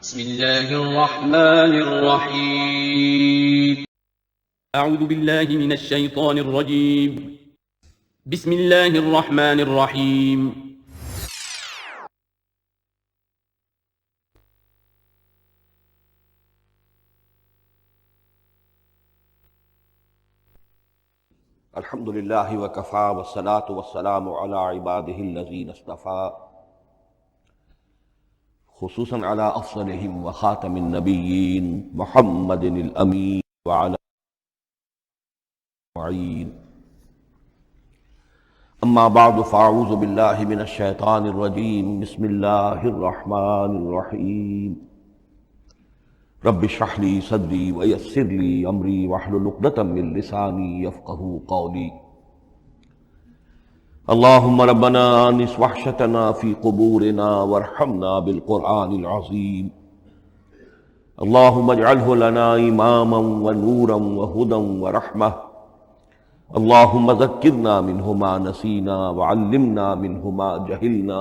بسم الله الرحمن الرحيم. أعوذ بالله من الشيطان الرجيم. بسم الله الرحمن الرحيم. الحمد لله وكفى والصلاة والسلام على عباده الذين اصطفى خصوصا على أفضلهم وخاتم النبيين محمد الأمين وعلى معين. أما بعد فأعوذ بالله من الشيطان الرجيم. بسم الله الرحمن الرحيم. رب اشرح لي صدري ويسر لي أمري واحلل عقدة من لساني يفقهوا قولي. اللهم ربنا آنس وحشتنا في قبورنا وارحمنا بالقرآن العظيم. اللهم اجعله لنا إماما ونورا وهدى ورحمة. اللهم ذكرنا منه ما نسينا وعلمنا منه ما جهلنا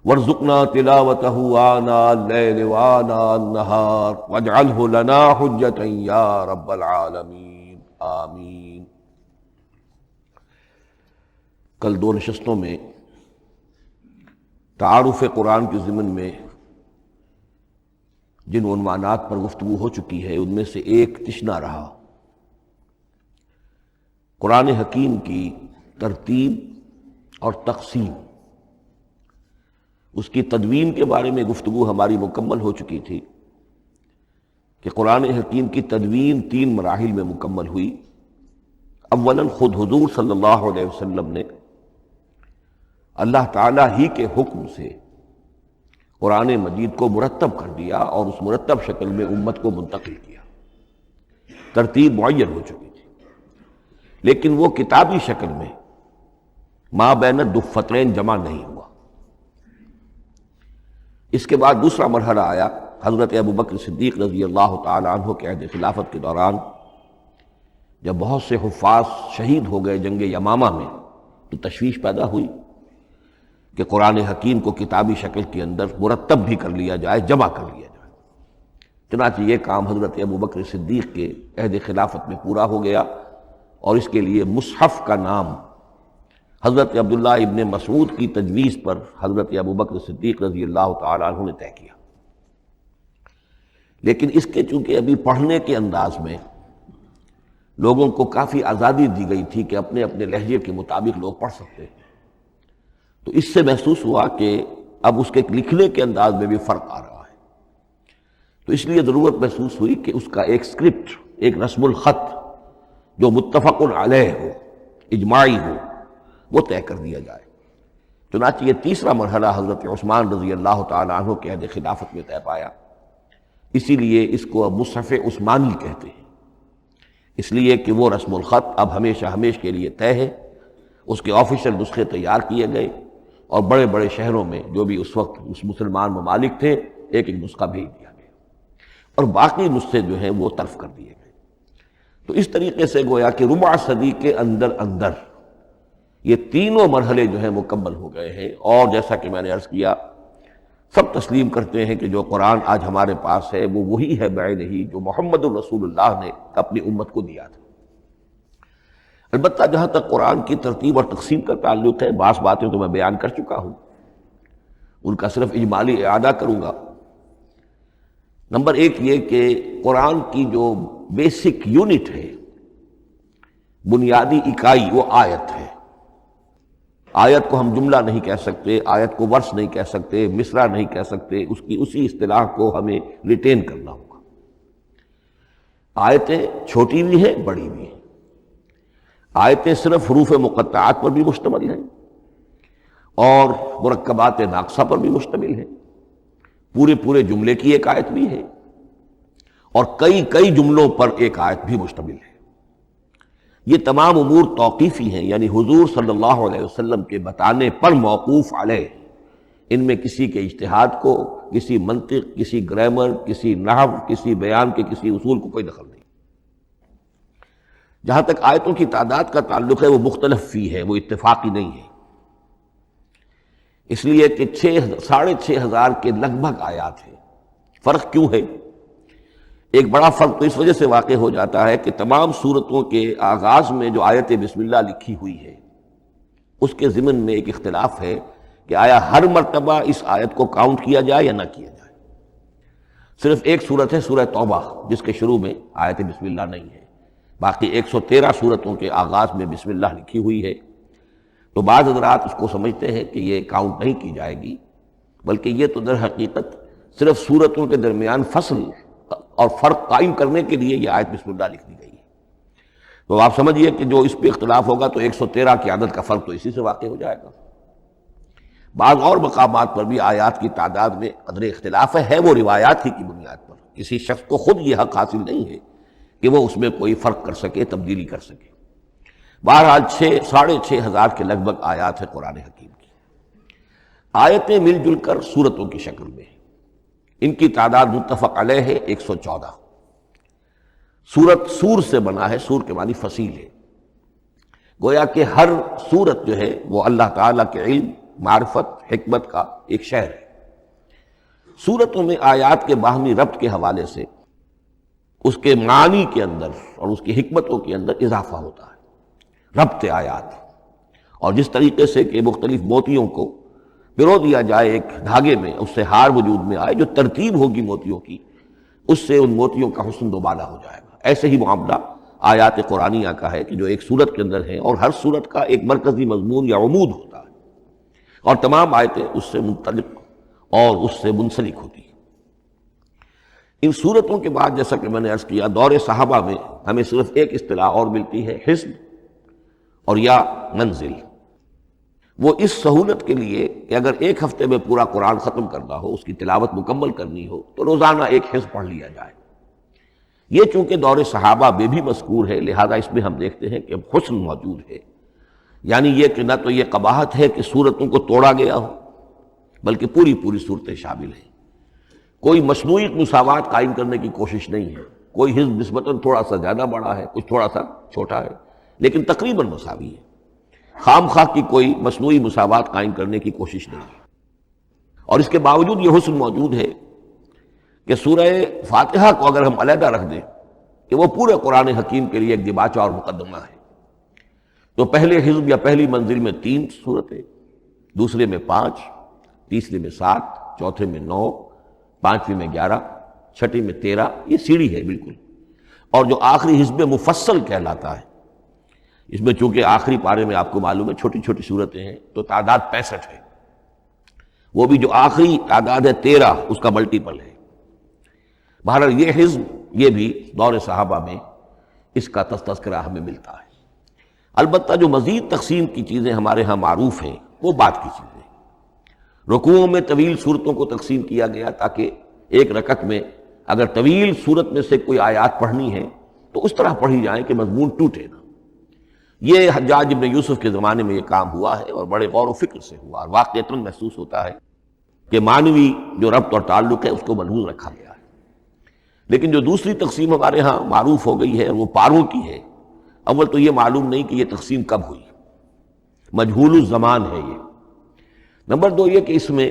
وارزقنا تلاوته آناء الليل وآناء النهار واجعله لنا حجة يا رب العالمين آمین. کل دو نشستوں میں تعارف قرآن کے ضمن میں جن عنوانات پر گفتگو ہو چکی ہے ان میں سے ایک تشنا رہا قرآن حکیم کی ترتیب اور تقسیم. اس کی تدوین کے بارے میں گفتگو ہماری مکمل ہو چکی تھی کہ قرآن حکیم کی تدوین 3 مراحل میں مکمل ہوئی. اولاً خود حضور صلی اللہ علیہ وسلم نے اللہ تعالیٰ ہی کے حکم سے قرآن مجید کو مرتب کر دیا اور اس مرتب شکل میں امت کو منتقل کیا. ترتیب معین ہو چکی تھی لیکن وہ کتابی شکل میں ما بین الدفتین جمع نہیں ہوا. اس کے بعد دوسرا مرحلہ آیا حضرت ابوبکر صدیق رضی اللہ تعالی عنہ کے عہد خلافت کے دوران، جب بہت سے حفاظ شہید ہو گئے جنگ یمامہ میں تو تشویش پیدا ہوئی کہ قرآن حکیم کو کتابی شکل کے اندر مرتب بھی کر لیا جائے، جمع کر لیا جائے. چنانچہ یہ کام حضرت ابوبکر صدیق کے عہد خلافت میں پورا ہو گیا اور اس کے لیے مصحف کا نام حضرت عبداللہ ابن مسعود کی تجویز پر حضرت ابوبکر صدیق رضی اللہ تعالیٰ عنہ نے طے کیا. لیکن اس کے چونکہ ابھی پڑھنے کے انداز میں لوگوں کو کافی آزادی دی گئی تھی کہ اپنے اپنے لہجے کے مطابق لوگ پڑھ سکتے ہیں، تو اس سے محسوس ہوا کہ اب اس کے لکھنے کے انداز میں بھی فرق آ رہا ہے. تو اس لیے ضرورت محسوس ہوئی کہ اس کا ایک اسکرپٹ، ایک رسم الخط جو متفق علیہ ہو، اجماعی ہو، وہ طے کر دیا جائے. چنانچہ یہ تیسرا مرحلہ حضرت عثمان رضی اللہ تعالیٰ عنہ کے عہد خلافت میں طے پایا. اسی لیے اس کو اب مصحف عثمانی کہتے ہیں، اس لیے کہ وہ رسم الخط اب ہمیشہ ہمیش کے لیے طے ہے. اس کے آفیشیل نسخے تیار کیے گئے اور بڑے بڑے شہروں میں جو بھی اس وقت اس مسلمان ممالک تھے ایک ایک نسخہ بھیج دیا گیا اور باقی نسخے جو ہیں وہ طرف کر دیے گئے. تو اس طریقے سے گویا کہ ربع صدی کے اندر اندر یہ تینوں مرحلے جو ہیں مکمل ہو گئے ہیں. اور جیسا کہ میں نے عرض کیا، سب تسلیم کرتے ہیں کہ جو قرآن آج ہمارے پاس ہے وہ وہی ہے بعینہ ہی جو محمد الرسول اللہ نے اپنی امت کو دیا تھا. البتہ جہاں تک قرآن کی ترتیب اور تقسیم کا تعلق ہے، بعض باتیں تو میں بیان کر چکا ہوں، ان کا صرف اجمالی اعادہ کروں گا. نمبر 1 یہ کہ قرآن کی جو بیسک یونٹ ہے، بنیادی اکائی، وہ آیت ہے. آیت کو ہم جملہ نہیں کہہ سکتے، آیت کو ورس نہیں کہہ سکتے، مصرع نہیں کہہ سکتے، اس کی اسی اصطلاح کو ہمیں ریٹین کرنا ہوگا. آیتیں چھوٹی بھی ہیں، بڑی بھی ہیں. آیتیں صرف حروف مقطعات پر بھی مشتمل ہیں اور مرکبات ناقصہ پر بھی مشتمل ہیں. پورے جملے کی ایک آیت بھی ہے اور کئی جملوں پر ایک آیت بھی مشتمل ہے. یہ تمام امور توقیفی ہیں، یعنی حضور صلی اللہ علیہ وسلم کے بتانے پر موقوف علیہ. ان میں کسی کے اجتہاد کو، کسی منطق، کسی گرامر، کسی نحو، کسی بیان کے کسی اصول کو کوئی دخل نہیں. جہاں تک آیتوں کی تعداد کا تعلق ہے وہ مختلف فی ہے، وہ اتفاقی نہیں ہے. اس لیے کہ 6,500 کے لگ بھگ آیات ہیں فرق کیوں ہے؟ ایک بڑا فرق تو اس وجہ سے واقع ہو جاتا ہے کہ تمام سورتوں کے آغاز میں جو آیت بسم اللہ لکھی ہوئی ہے اس کے ضمن میں ایک اختلاف ہے کہ آیا ہر مرتبہ اس آیت کو کاؤنٹ کیا جائے یا نہ کیا جائے۔ صرف ایک سورت ہے سورہ توبہ جس کے شروع میں آیت بسم اللہ نہیں ہے، باقی 113 سورتوں کے آغاز میں بسم اللہ لکھی ہوئی ہے۔ تو بعض حضرات اس کو سمجھتے ہیں کہ یہ کاؤنٹ نہیں کی جائے گی، بلکہ یہ تو در حقیقت صرف سورتوں کے درمیان فصل اور فرق قائم کرنے کے لیے یہ آیت بسم اللہ لکھ دی گئی ہے۔ تو آپ سمجھیے کہ جو اس پہ اختلاف ہوگا تو 113 کی عدد کا فرق تو اسی سے واقع ہو جائے گا۔ بعض اور مقامات پر بھی آیات کی تعداد میں قدر اختلاف ہے وہ روایات ہی کی بنیاد پر، کسی شخص کو خود یہ حق حاصل نہیں ہے کہ وہ اس میں کوئی فرق کر سکے، تبدیلی کر سکے۔ بہرحال 6,500 کے لگ بھگ آیات ہے قرآن حکیم کی۔ آیتیں مل جل کر سورتوں کی شکل میں، ان کی تعداد متفق علیہ ہے 114۔ سورت سور سے بنا ہے، سور کے معنی فصیل ہے، گویا کہ ہر سورت جو ہے وہ اللہ تعالیٰ کے علم، معرفت، حکمت کا ایک شہر ہے۔ سورتوں میں آیات کے باہمی ربط کے حوالے سے اس کے معنی کے اندر اور اس کی حکمتوں کے اندر اضافہ ہوتا ہے، ربط آیات۔ اور جس طریقے سے کہ مختلف موتیوں کو پرو دیا جائے ایک دھاگے میں، اس سے ہار وجود میں آئے، جو ترتیب ہوگی موتیوں کی اس سے ان موتیوں کا حسن دوبالا ہو جائے گا۔ ایسے ہی معاملہ آیات قرآنیہ کا ہے کہ جو ایک سورت کے اندر ہے اور ہر سورت کا ایک مرکزی مضمون یا عمود ہوتا ہے اور تمام آیتیں اس سے منطلق اور اس سے منسلک ہوتی ہیں۔ ان سورتوں کے بعد جیسا کہ میں نے عرض کیا، دور صحابہ میں ہمیں صرف ایک اصطلاح اور ملتی ہے، حزب اور یا منزل۔ وہ اس سہولت کے لیے کہ اگر ایک ہفتے میں پورا قرآن ختم کرنا ہو، اس کی تلاوت مکمل کرنی ہو تو روزانہ ایک حزب پڑھ لیا جائے۔ یہ چونکہ دور صحابہ میں بھی مذکور ہے، لہذا اس میں ہم دیکھتے ہیں کہ حسن موجود ہے، یعنی یہ کہ نہ تو یہ قباحت ہے کہ سورتوں کو توڑا گیا ہو، بلکہ پوری پوری صورتیں شامل ہیں۔ کوئی مصنوعی مساوات قائم کرنے کی کوشش نہیں ہے، کوئی حزب نسبتاً تھوڑا سا زیادہ بڑا ہے، کچھ تھوڑا سا چھوٹا ہے، لیکن تقریباً مساوی ہے۔ خام خواہ کی کوئی مصنوعی مساوات قائم کرنے کی کوشش نہیں ہے۔ اور اس کے باوجود یہ حسن موجود ہے کہ سورہ فاتحہ کو اگر ہم علیحدہ رکھ دیں کہ وہ پورے قرآن حکیم کے لیے ایک دباچہ اور مقدمہ ہے، تو پہلے حزب یا پہلی منزل میں 3 سورتیں، دوسرے میں 5، تیسرے میں 7، چوتھے میں 9، پانچویں میں 11، چھٹی میں 13، یہ سیڑھی ہے بالکل۔ اور جو آخری حزب مفصل کہلاتا ہے، اس میں چونکہ آخری پارے میں آپ کو معلوم ہے چھوٹی چھوٹی صورتیں ہیں تو تعداد 65 ہے، وہ بھی جو آخری تعداد ہے 13 اس کا ملٹیپل ہے۔ بہرحال یہ حزب یہ بھی دور صحابہ میں اس کا تذکرہ ہمیں ملتا ہے۔ البتہ جو مزید تقسیم کی چیزیں ہمارے ہاں معروف ہیں وہ بات کی چیزیں۔ رکوعوں میں طویل صورتوں کو تقسیم کیا گیا تاکہ ایک رکعت میں اگر طویل صورت میں سے کوئی آیات پڑھنی ہے تو اس طرح پڑھی جائیں کہ مضمون ٹوٹے نہ۔ یہ حجاج ابن یوسف کے زمانے میں یہ کام ہوا ہے اور بڑے غور و فکر سے ہوا، اور واقعتاً محسوس ہوتا ہے کہ معنوی جو ربط اور تعلق ہے اس کو ملحوظ رکھا گیا ہے۔ لیکن جو دوسری تقسیم ہمارے ہاں معروف ہو گئی ہے وہ پاروں کی ہے۔ اول تو یہ معلوم نہیں کہ یہ تقسیم کب ہوئی، مجہول الزمان ہے یہ۔ نمبر 2 یہ کہ اس میں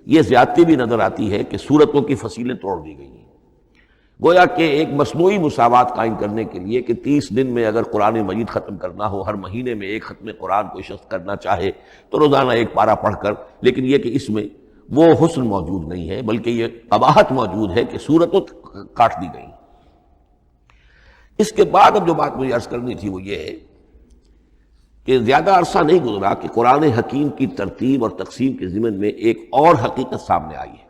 یہ زیادتی بھی نظر آتی ہے کہ سورتوں کی فصیلیں توڑ دی گئی ہیں، گویا کہ ایک مصنوعی مساوات قائم کرنے کے لیے کہ 30 دن میں اگر قرآن مجید ختم کرنا ہو، ہر مہینے میں ایک ختم قرآن کوئی شخص کرنا چاہے تو روزانہ ایک پارہ پڑھ کر، لیکن یہ کہ اس میں وہ حسن موجود نہیں ہے، بلکہ یہ قباحت موجود ہے کہ سورتوں کاٹ دی گئی۔ اس کے بعد اب جو بات مجھے عرض کرنی تھی وہ یہ ہے کہ زیادہ عرصہ نہیں گزرا کہ قرآن حکیم کی ترتیب اور تقسیم کے ضمن میں ایک اور حقیقت سامنے آئی ہے،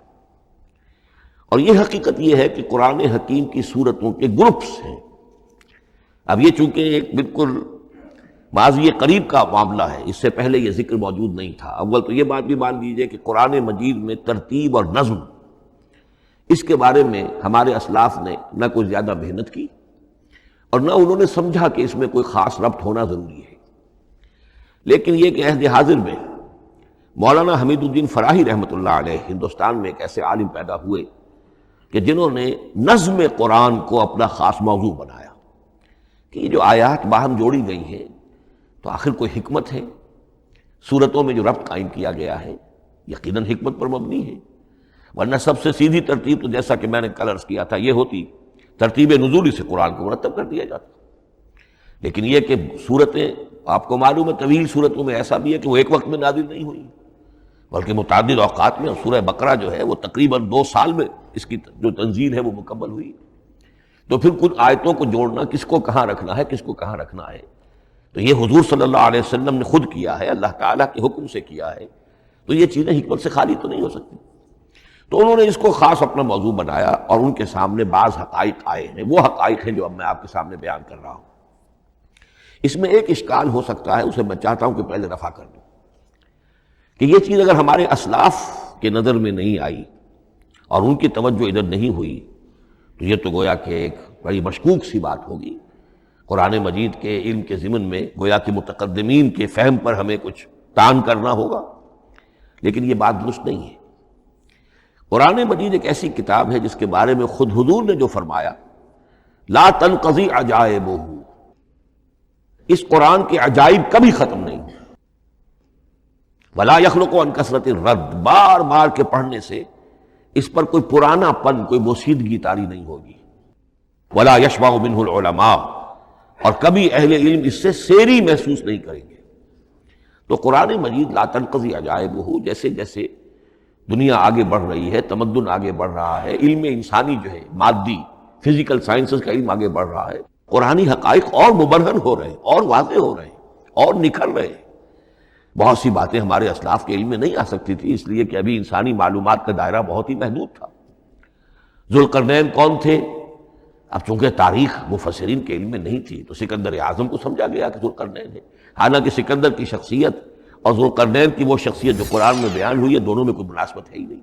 اور یہ حقیقت یہ ہے کہ قرآن حکیم کی سورتوں کے گروپس ہیں۔ اب یہ چونکہ ایک بالکل ماضی قریب کا معاملہ ہے، اس سے پہلے یہ ذکر موجود نہیں تھا۔ اول تو یہ بات بھی مان لیجئے کہ قرآن مجید میں ترتیب اور نظم، اس کے بارے میں ہمارے اسلاف نے نہ کوئی زیادہ محنت کی اور نہ انہوں نے سمجھا کہ اس میں کوئی خاص ربط ہونا ضروری ہے۔ لیکن یہ کہ عہد حاضر میں مولانا حمید الدین فراہی رحمۃ اللہ علیہ ہندوستان میں ایک ایسے عالم پیدا ہوئے کہ جنہوں نے نظم قرآن کو اپنا خاص موضوع بنایا کہ یہ جو آیات باہم جوڑی گئی ہیں تو آخر کوئی حکمت ہے، سورتوں میں جو ربط قائم کیا گیا ہے یقیناً حکمت پر مبنی ہے۔ ورنہ سب سے سیدھی ترتیب تو جیسا کہ میں نے کل عرض کیا تھا یہ ہوتی، ترتیب نزولی سے قرآن کو مرتب کر دیا جاتا۔ لیکن یہ کہ صورتیں آپ کو معلوم ہے طویل صورتوں میں ایسا بھی ہے کہ وہ ایک وقت میں نازل نہیں ہوئی بلکہ متعدد اوقات میں، اور سورہ بقرہ جو ہے وہ تقریباً 2 سال میں اس کی جو تنزیل ہے وہ مکمل ہوئی۔ تو پھر کچھ آیتوں کو جوڑنا، کس کو کہاں رکھنا ہے، کس کو کہاں رکھنا ہے، تو یہ حضور صلی اللہ علیہ وسلم نے خود کیا ہے، اللہ تعالیٰ کے حکم سے کیا ہے، تو یہ چیزیں حکمت سے خالی تو نہیں ہو سکتی۔ تو انہوں نے اس کو خاص اپنا موضوع بنایا اور ان کے سامنے بعض حقائق آئے ہیں، وہ حقائق ہیں جو اب میں آپ کے سامنے بیان کر رہا ہوں۔ اس میں ایک اشکال ہو سکتا ہے، اسے میں چاہتا ہوں کہ پہلے رفع کر دوں کہ یہ چیز اگر ہمارے اسلاف کے نظر میں نہیں آئی اور ان کی توجہ ادھر نہیں ہوئی تو یہ تو گویا کہ ایک بڑی مشکوک سی بات ہوگی۔ قرآن مجید کے علم کے ضمن میں گویا کہ متقدمین کے فہم پر ہمیں کچھ تان کرنا ہوگا، لیکن یہ بات درست نہیں ہے۔ قرآن مجید ایک ایسی کتاب ہے جس کے بارے میں خود حضور نے جو فرمایا، لا تنقضی عجائبہ، اس قرآن کے عجائب کبھی ختم نہیں ہوتے، ولا یخلق عن کثرت الرد، بار بار کے پڑھنے سے اس پر کوئی پرانا پن، کوئی بوسیدگی طاری نہیں ہوگی، ولا یشبع منہ العلماء، اور کبھی اہل علم اس سے سیری محسوس نہیں کریں گے۔ تو قرآن مجید لا تنقضی عجائبہ، جیسے جیسے دنیا آگے بڑھ رہی ہے، تمدن آگے بڑھ رہا ہے، علم انسانی جو ہے مادی فزیکل سائنسز کا علم آگے بڑھ رہا ہے، قرآنی حقائق اور مبرہن ہو رہے ہیں، اور واضح ہو رہے ہیں، اور نکھر رہے ہیں۔ بہت سی باتیں ہمارے اسلاف کے علم میں نہیں آ سکتی تھی، اس لیے کہ ابھی انسانی معلومات کا دائرہ بہت ہی محدود تھا۔ ذوالقرنین کون تھے؟ اب چونکہ تاریخ مفسرین کے علم میں نہیں تھی تو سکندر اعظم کو سمجھا گیا کہ ذوالقرنین ہے، حالانکہ سکندر کی شخصیت اور ذوالقرنین کی وہ شخصیت جو قرآن میں بیان ہوئی ہے دونوں میں کوئی مناسبت ہے ہی نہیں۔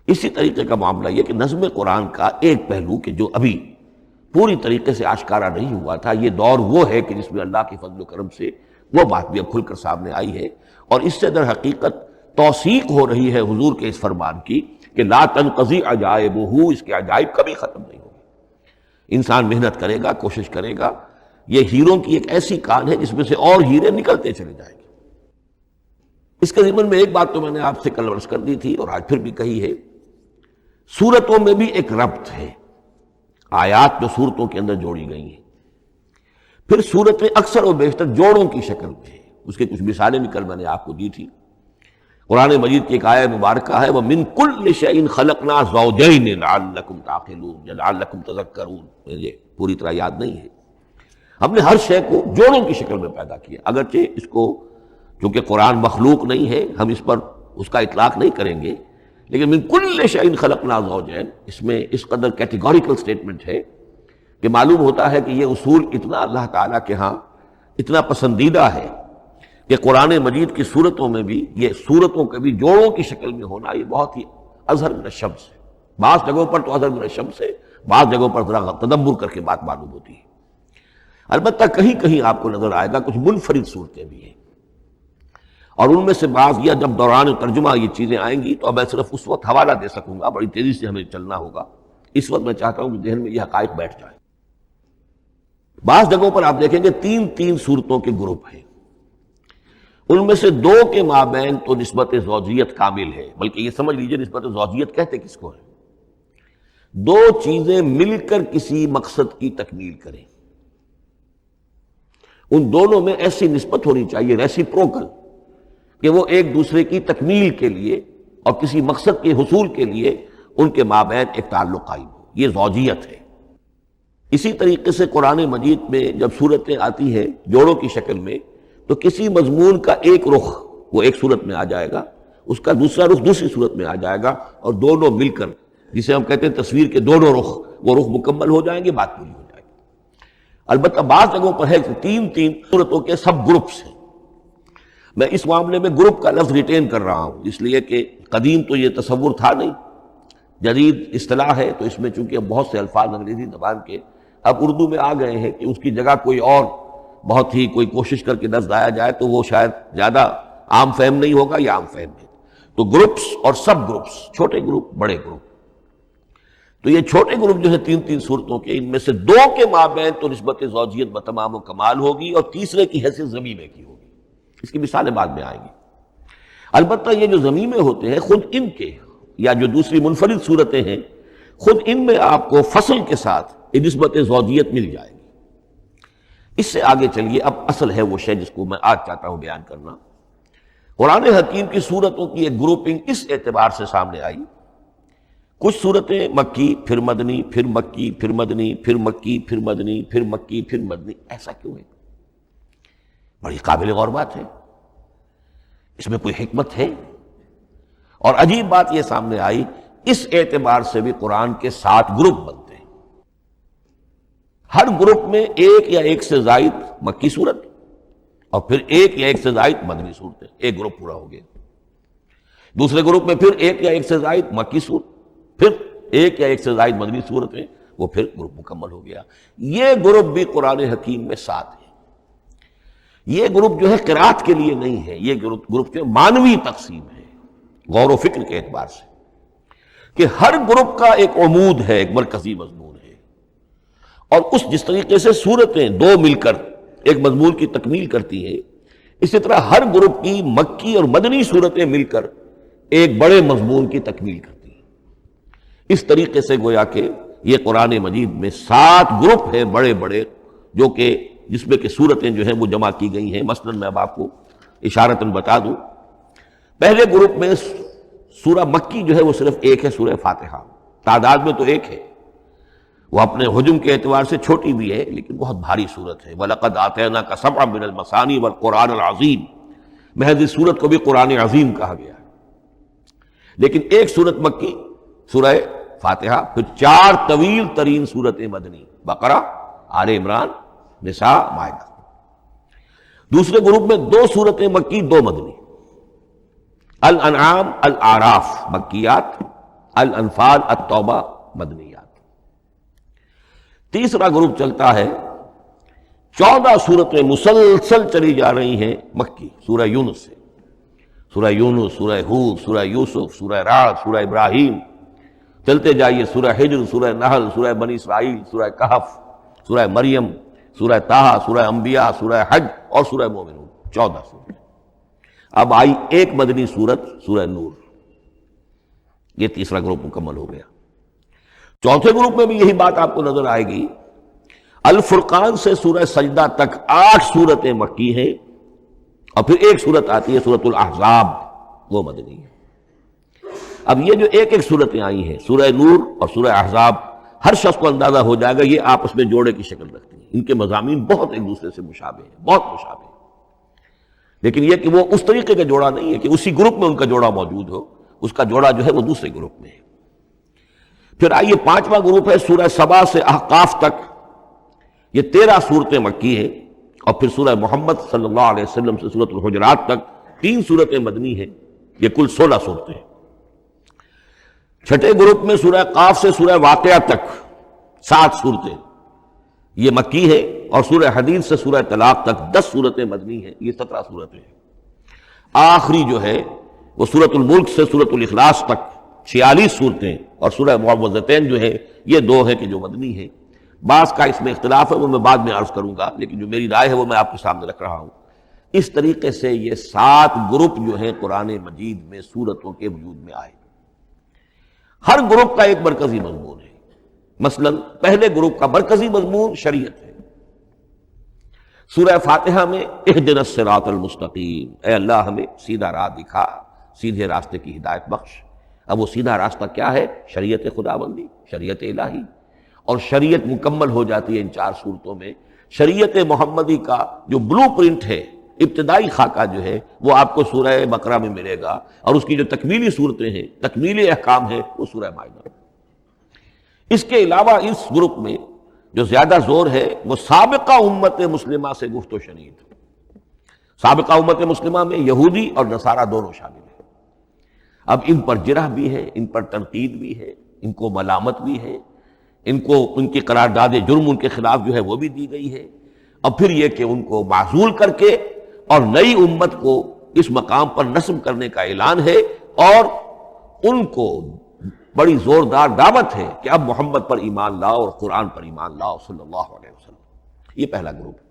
اسی طریقے کا معاملہ یہ کہ نظم قرآن کا ایک پہلو کہ جو ابھی پوری طریقے سے آشکارا نہیں ہوا تھا، یہ دور وہ ہے کہ جس میں اللہ کے فضل و کرم سے وہ بات بھی اب کھل کر سامنے آئی ہے، اور اس سے در حقیقت توثیق ہو رہی ہے حضور کے اس فرمان کی کہ لا تنقضی عجائبہ، اس کے عجائب کبھی ختم نہیں ہوگے۔ انسان محنت کرے گا، کوشش کرے گا، یہ ہیروں کی ایک ایسی کان ہے جس میں سے اور ہیرے نکلتے چلے جائیں گے۔ اس کے ضمن میں ایک بات تو میں نے آپ سے کل عرض کر دی تھی اور آج پھر بھی کہی ہے، سورتوں میں بھی ایک ربط ہے، آیات جو سورتوں کے اندر جوڑی گئی ہیں، پھر سورتیں اکثر و بیشتر جوڑوں کی شکل میں ہیں۔ اس کے کچھ مثالیں بھی کل میں نے آپ کو دی تھی۔ قرآن مجید کی ایک آیت مبارکہ ہے، وَمِن كُلِّ شَيْءٍ خَلَقْنَا زَوْجَيْنِ لَعَلَّكُمْ تَعْقِلُونَ یا لَعَلَّكُمْ تَذَكَّرُونَ، مجھے پوری طرح یاد نہیں ہے۔ ہم نے ہر شے کو جوڑوں کی شکل میں پیدا کیا، اگرچہ اس کو چونکہ قرآن مخلوق نہیں ہے ہم اس پر اس کا اطلاق نہیں کریں گے، لیکن من کل شیء خلقنا زوجین، اس میں اس قدر کیٹیگوریکل سٹیٹمنٹ ہے کہ معلوم ہوتا ہے کہ یہ اصول اتنا اللہ تعالیٰ کے ہاں اتنا پسندیدہ ہے کہ قرآن مجید کی صورتوں میں بھی یہ صورتوں کے بھی جوڑوں کی شکل میں ہونا یہ بہت ہی اظہر من الشمس ہے۔ بعض جگہوں پر تو اظہر من الشمس ہے، بعض جگہوں پر ذرا تدبر کر کے بات معلوم ہوتی ہے۔ البتہ کہیں کہیں آپ کو نظر آئے گا کچھ منفرد صورتیں بھی ہیں، اور ان میں سے بعض یا جب دوران ترجمہ یہ چیزیں آئیں گی تو اب میں صرف اس وقت حوالہ دے سکوں گا، بڑی تیزی سے ہمیں چلنا ہوگا۔ اس وقت میں چاہتا ہوں کہ ذہن میں یہ حقائق بیٹھ جائیں۔ بعض جگہوں پر آپ دیکھیں گے تین تین صورتوں کے گروپ ہیں، ان میں سے دو کے مابین تو نسبت زوجیت کامل ہے، بلکہ یہ سمجھ لیجئے نسبت زوجیت کہتے کس کو ہے؟ دو چیزیں مل کر کسی مقصد کی تکمیل کریں، ان دونوں میں ایسی نسبت ہونی چاہیے ریسیپروکل کہ وہ ایک دوسرے کی تکمیل کے لیے اور کسی مقصد کے حصول کے لیے ان کے مابین ایک تعلق قائم ہو، یہ زوجیت ہے۔ اسی طریقے سے قرآن مجید میں جب صورتیں آتی ہیں جوڑوں کی شکل میں تو کسی مضمون کا ایک رخ وہ ایک صورت میں آ جائے گا، اس کا دوسرا رخ دوسری صورت میں آ جائے گا، اور دونوں مل کر جسے ہم کہتے ہیں تصویر کے دونوں رخ، وہ رخ مکمل ہو جائیں گے، بات پوری ہو جائے گی۔ البتہ بعض جگہوں پر ہے کہ تین تین صورتوں کے سب گروپس ہیں۔ میں اس معاملے میں گروپ کا لفظ ریٹین کر رہا ہوں، اس لیے کہ قدیم تو یہ تصور تھا نہیں، جدید اصطلاح ہے، تو اس میں چونکہ اب بہت سے الفاظ انگریزی زبان کے اب اردو میں آ گئے ہیں کہ اس کی جگہ کوئی اور بہت ہی کوئی کوشش کر کے لفظ لایا جائے تو وہ شاید زیادہ عام فہم نہیں ہوگا یا عام فہم ہے۔ تو گروپس اور سب گروپس، چھوٹے گروپ بڑے گروپ، تو یہ چھوٹے گروپ جو ہے تین تین صورتوں کے، ان میں سے دو کے مابین تو نسبت زوجیت بتمام و کمال ہوگی اور تیسرے کی حیثیت ضمیمے کی ہوگی۔ اس کی مثالیں بعد میں آئیں گی۔ البتہ یہ جو ضمیمے ہوتے ہیں خود ان کے یا جو دوسری منفرد صورتیں ہیں، خود ان میں آپ کو فصل کے ساتھ نسبت زوجیت مل جائے گی۔ اس سے آگے چلیے، اب اصل ہے وہ شے جس کو میں آج چاہتا ہوں بیان کرنا۔ قرآن حکیم کی صورتوں کی ایک گروپنگ اس اعتبار سے سامنے آئی، کچھ صورتیں مکی پھر مدنی، پھر مکی پھر مدنی، پھر مکی پھر مدنی، پھر مکی پھر مدنی۔ ایسا کیوں ہے؟ بڑی قابل غور بات ہے، اس میں کوئی حکمت ہے۔ اور عجیب بات یہ سامنے آئی، اس اعتبار سے بھی قرآن کے 7 گروپ بنتے ہیں، ہر گروپ میں ایک یا ایک سے زائد مکی صورت اور پھر ایک یا ایک سے زائد مدنی صورتیں، ایک گروپ پورا ہو گیا۔ دوسرے گروپ میں پھر ایک یا ایک سے زائد مکی صورت، پھر ایک یا ایک سے زائد مدنی صورتیں، وہ پھر گروپ مکمل ہو گیا۔ یہ گروپ بھی قرآن حکیم میں 7 ہے۔ یہ گروپ جو ہے قرات کے لیے نہیں ہے، یہ گروپ جو معنوی تقسیم ہے، غور و فکر کے اعتبار سے، کہ ہر گروپ کا ایک عمود ہے، ایک مرکزی مضمون ہے، اور جس طریقے سے صورتیں 2 مل کر ایک مضمون کی تکمیل کرتی ہیں، اسی طرح ہر گروپ کی مکی اور مدنی صورتیں مل کر ایک بڑے مضمون کی تکمیل کرتی ہیں۔ اس طریقے سے گویا کہ یہ قرآن مجید میں 7 گروپ ہیں بڑے بڑے، جو کہ جس میں کہ صورتیں جو ہیں وہ جمع کی گئی ہیں۔ مثلا میں اب آپ کو اشارتاً بتا دوں، پہلے گروپ میں سورہ مکی جو ہے وہ صرف ایک ہے، سورہ فاتحہ، تعداد میں تو ایک ہے، وہ اپنے حجم کے اعتبار سے چھوٹی بھی ہے لیکن بہت بھاری صورت ہے۔ وَلَقَدْ آتَيْنَاكَ سَبْعًا مِنَ الْمَثَانِي وَالْقُرْآنَ الْعَظِيمِ، محض اس صورت کو بھی قرآن عظیم کہا گیا ہے۔ لیکن ایک صورت مکی سورہ فاتحہ، پھر 4 طویل ترین صورتیں مدنی، بقرہ، آل عمران، نساء، مائدہ۔ دوسرے گروپ میں 2 صورتیں مکی، 2 مدنی، الانعام، الاعراف مکیات، الانفال، التوبہ مدنیات۔ تیسرا گروپ چلتا ہے، 14 صورتیں مسلسل چلی جا رہی ہیں مکی، سورہ یونس سے، سورہ یونس، سورہ ہود، سورہ یوسف، سورہ رعد، سورہ ابراہیم، چلتے جائیے، سورہ حجر، سورہ نحل، سورہ بنی اسرائیل، سورہ کہف، سورہ مریم، سورہ طٰہٰ، سورہ انبیاء، سورہ حج اور سورہ مومنون، 14 سورت۔ اب آئی ایک مدنی صورت، سورہ نور۔ یہ تیسرا گروپ مکمل ہو گیا۔ چوتھے گروپ میں بھی یہی بات آپ کو نظر آئے گی۔ الفرقان سے سورہ سجدہ تک 8 صورتیں مکی ہیں، اور پھر ایک صورت آتی ہے سورۃ الاحزاب، وہ مدنی ہے۔ اب یہ جو ایک ایک صورتیں آئی ہیں، سورہ نور اور سورہ احزاب، ہر شخص کو اندازہ ہو جائے گا یہ آپس میں جوڑے کی شکل رکھتی ہیں، ان کے مضامین بہت ایک دوسرے سے مشابہ ہیں، بہت مشابہ ہیں، لیکن یہ کہ وہ اس طریقے کا جوڑا نہیں ہے کہ اسی گروپ میں ان کا جوڑا موجود ہو، اس کا جوڑا جو ہے وہ دوسرے گروپ میں ہے۔ پھر آئیے 5واں گروپ ہے، سورہ سبا سے احقاف تک، یہ 13 صورتیں مکی ہیں، اور پھر سورہ محمد صلی اللہ علیہ وسلم سے سورۃ الحجرات تک 3 صورتیں مدنی ہیں، یہ کل 16 صورتیں ہیں۔ چھٹے گروپ میں سورہ قاف سے سورہ واقعہ تک 7 صورتیں، یہ مکی ہے، اور سورہ حدید سے سورہ طلاق تک 10 صورتیں مدنی ہیں، یہ 17 صورتیں ہیں۔ آخری جو ہے وہ سورۃ الملک سے سورۃ الاخلاص تک 46 صورتیں، اور سورہ معوذتین جو ہے یہ 2 ہیں کہ جو مدنی ہیں۔ بعض کا اس میں اختلاف ہے، وہ میں بعد میں عرض کروں گا، لیکن جو میری رائے ہے وہ میں آپ کے سامنے رکھ رہا ہوں۔ اس طریقے سے یہ 7 گروپ جو ہیں قرآن مجید میں صورتوں کے وجود میں آئے۔ ہر گروپ کا ایک مرکزی مضمون ہے۔ مثلا پہلے گروپ کا مرکزی مضمون شریعت ہے۔ سورہ فاتحہ میں اہدنا الصراط المستقیم، اے اللہ ہمیں سیدھا راہ دکھا، سیدھے راستے کی ہدایت بخش۔ اب وہ سیدھا راستہ کیا ہے؟ شریعت خداوندی، شریعت الہی، اور شریعت مکمل ہو جاتی ہے ان 4 صورتوں میں۔ شریعت محمدی کا جو بلو پرنٹ ہے، ابتدائی خاکہ جو ہے، وہ آپ کو سورہ بقرہ میں ملے گا، اور اس کی جو تکمیلی صورتیں ہیں، تکمیلی احکام ہیں، وہ سورہ مائدہ۔ اس کے علاوہ اس گروپ میں جو زیادہ زور ہے وہ سابقہ امت مسلمہ سے گفت و شنید۔ سابقہ امت مسلمہ میں یہودی اور نصارہ دونوں شامل ہیں۔ اب ان پر جرح بھی ہے، ان پر تنقید بھی ہے، ان کو ملامت بھی ہے، ان کو ان کی قرارداد جرم ان کے خلاف جو ہے وہ بھی دی گئی ہے۔ اب پھر یہ کہ ان کو معزول کر کے اور نئی امت کو اس مقام پر نصب کرنے کا اعلان ہے، اور ان کو بڑی زوردار دعوت ہے کہ اب محمد پر ایمان لاؤ اور قرآن پر ایمان لاؤ صلی اللہ علیہ وسلم۔ یہ پہلا گروپ ہے۔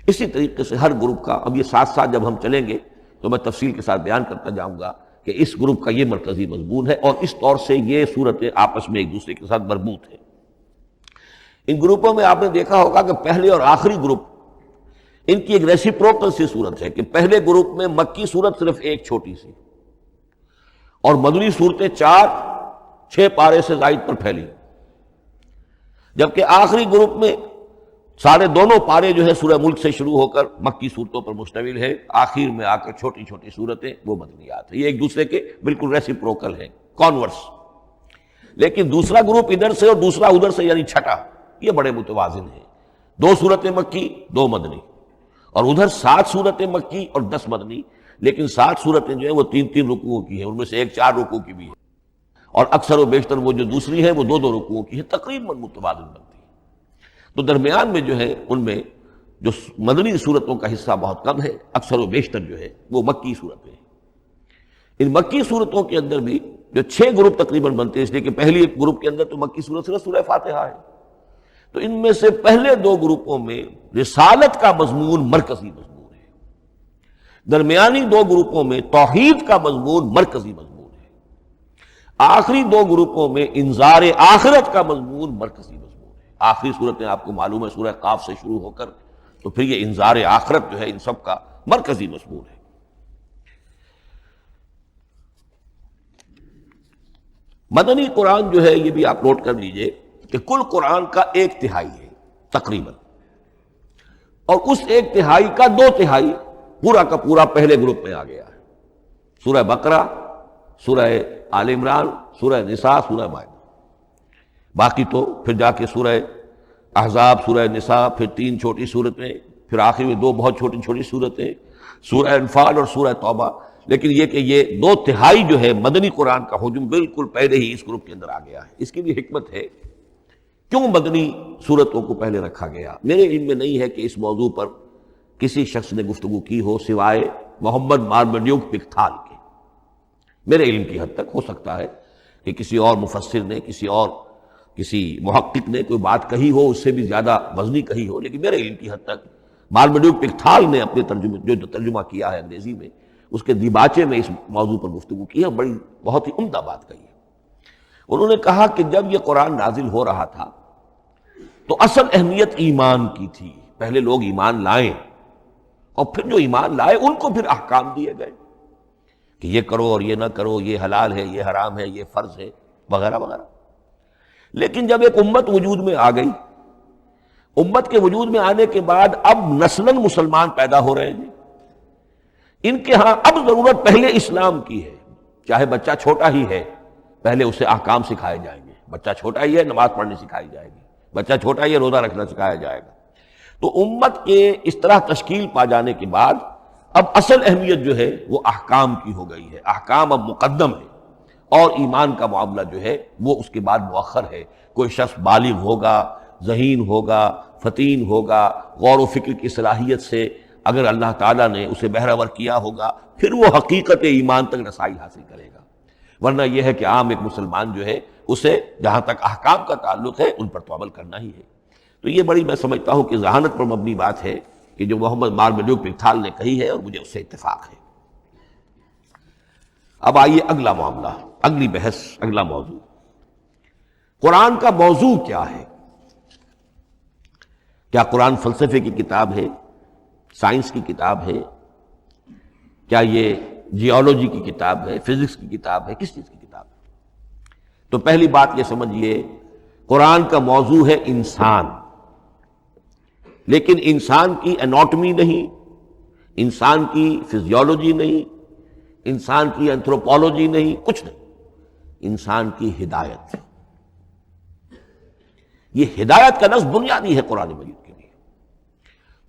اسی طریقے سے ہر گروپ کا اب یہ ساتھ ساتھ جب ہم چلیں گے تو میں تفصیل کے ساتھ بیان کرتا جاؤں گا کہ اس گروپ کا یہ مرکزی مضمون ہے، اور اس طور سے یہ صورتیں آپس میں ایک دوسرے کے ساتھ مربوط ہیں۔ ان گروپوں میں آپ نے دیکھا ہوگا کہ پہلے اور آخری گروپ، ان کی ایک ریسیپروکل سی صورت ہے کہ پہلے گروپ میں مکی صورت صرف ایک چھوٹی سی، اور مدنی صورتیں 4-6 پارے سے زائد پر پھیلی، جبکہ آخری گروپ میں سارے دونوں پارے جو ہے سورہ ملک سے شروع ہو کر مکی صورتوں پر مشتمل ہے، آخر میں آ کر چھوٹی چھوٹی صورتیں وہ مدنیات ہیں۔ یہ ایک دوسرے کے بالکل ریسیپروکل ہیں، کانورس۔ لیکن دوسرا گروپ ادھر سے اور دوسرا ادھر سے، یعنی چھٹا، یہ بڑے متوازن ہیں، 2 صورتیں مکی 2 مدنی، اور ادھر 7 صورتیں مکی اور 10 مدنی، لیکن 7 صورتیں جو ہیں وہ 3-3 رکوعوں کی ہیں، ان میں سے ایک 4 رکوع کی بھی ہے، اور اکثر و بیشتر وہ جو دوسری ہے وہ 2-2 رکوعوں کی ہے، تقریباً متوازن بنتی ہے۔ تو درمیان میں جو ہے ان میں جو مدنی صورتوں کا حصہ بہت کم ہے، اکثر و بیشتر جو ہے وہ مکی صورتیں ہیں۔ ان مکی صورتوں کے اندر بھی جو 6 گروپ تقریباً بنتے ہیں، اس لیے کہ پہلی ایک گروپ کے اندر تو مکی صورت صرف سورہ فاتحہ ہے، تو ان میں سے پہلے 2 گروپوں میں رسالت کا مضمون مرکزی مضمون ہے، درمیانی 2 گروپوں میں توحید کا مضمون مرکزی مضمون ہے، آخری 2 گروپوں میں انذار آخرت کا مضمون مرکزی مضمون ہے۔ آخری صورتیں آپ کو معلوم ہے سورہ قاف سے شروع ہو کر، تو پھر یہ انذار آخرت جو ہے ان سب کا مرکزی مضمون ہے۔ مدنی قرآن جو ہے یہ بھی آپ نوٹ کر لیجئے کہ کل قرآن کا 1/3 ہے تقریباً، اور اس 1/3 کا 2/3 پورا کا پورا پہلے گروپ میں آ گیا ہے، سورہ بقرہ، سورہ آل عمران، سورہ نساء، سورہ مائدہ۔ باقی تو پھر جا کے سورہ احزاب، سورہ نساء، پھر 3 چھوٹی صورتیں، پھر آخر میں 2 بہت چھوٹی چھوٹی صورتیں، سورہ انفال اور سورہ توبہ۔ لیکن یہ کہ یہ 2/3 جو ہے مدنی قرآن کا حجم بالکل پہلے ہی اس گروپ کے اندر آ گیا ہے۔ اس کی بھی حکمت ہے، کیوں مدنی صورتوں کو پہلے رکھا گیا؟ میرے علم میں نہیں ہے کہ اس موضوع پر کسی شخص نے گفتگو کی ہو سوائے محمد مارمڈیوک پکتھال کے۔ میرے علم کی حد تک ہو سکتا ہے کہ کسی اور مفسر نے، کسی محقق نے کوئی بات کہی ہو اس سے بھی زیادہ وزنی کہی ہو، لیکن میرے علم کی حد تک مارمڈیوک پکتھال نے اپنے ترجمے جو ترجمہ کیا ہے انگریزی میں، اس کے دیباچے میں اس موضوع پر گفتگو کی ہے، بہت ہی عمدہ بات کہی ہے۔ انہوں نے کہا کہ جب یہ قرآن نازل ہو رہا تھا تو اصل اہمیت ایمان کی تھی، پہلے لوگ ایمان لائیں، اور پھر جو ایمان لائے ان کو پھر احکام دیے گئے کہ یہ کرو اور یہ نہ کرو، یہ حلال ہے، یہ حرام ہے، یہ فرض ہے، وغیرہ وغیرہ۔ لیکن جب ایک امت وجود میں آ گئی، امت کے وجود میں آنے کے بعد اب نسلاً مسلمان پیدا ہو رہے ہیں، ان کے ہاں اب ضرورت پہلے اسلام کی ہے، چاہے بچہ چھوٹا ہی ہے، پہلے اسے احکام سکھائے جائیں گے، بچہ چھوٹا ہی ہے نماز پڑھنی سکھائی جائے گی، بچہ چھوٹا ہی ہے روزہ رکھنا سکھایا جائے گا۔ تو امت کے اس طرح تشکیل پا جانے کے بعد اب اصل اہمیت جو ہے وہ احکام کی ہو گئی ہے، احکام اب مقدم ہے، اور ایمان کا معاملہ جو ہے وہ اس کے بعد مؤخر ہے۔ کوئی شخص بالغ ہوگا، ذہین ہوگا، فطین ہوگا، غور و فکر کی صلاحیت سے اگر اللہ تعالیٰ نے اسے بہرور کیا ہوگا، پھر وہ حقیقت ایمان تک رسائی حاصل کرے گا۔ ورنہ یہ ہے کہ عام ایک مسلمان جو ہے اسے جہاں تک احکام کا تعلق ہے ان پر تو عمل کرنا ہی ہے۔ تو یہ بڑی میں سمجھتا ہوں کہ ذہانت پر مبنی بات ہے کہ جو محمد مارمڈیوک پکتھال نے کہی ہے، اور مجھے اس سے اتفاق ہے۔ اب آئیے اگلا معاملہ، اگلی بحث، اگلا موضوع، قرآن کا موضوع کیا ہے؟ کیا قرآن فلسفے کی کتاب ہے، سائنس کی کتاب ہے، کیا یہ جیولوجی کی کتاب ہے، فزکس کی کتاب ہے، کس چیز کی کتاب ہے؟ تو پہلی بات یہ سمجھیے، قرآن کا موضوع ہے انسان، لیکن انسان کی اناٹمی نہیں، انسان کی فزیولوجی نہیں، انسان کی اینتھروپولوجی نہیں، کچھ نہیں، انسان کی ہدایت۔ یہ ہدایت کا لفظ بنیادی ہے قرآن مجید کے لیے۔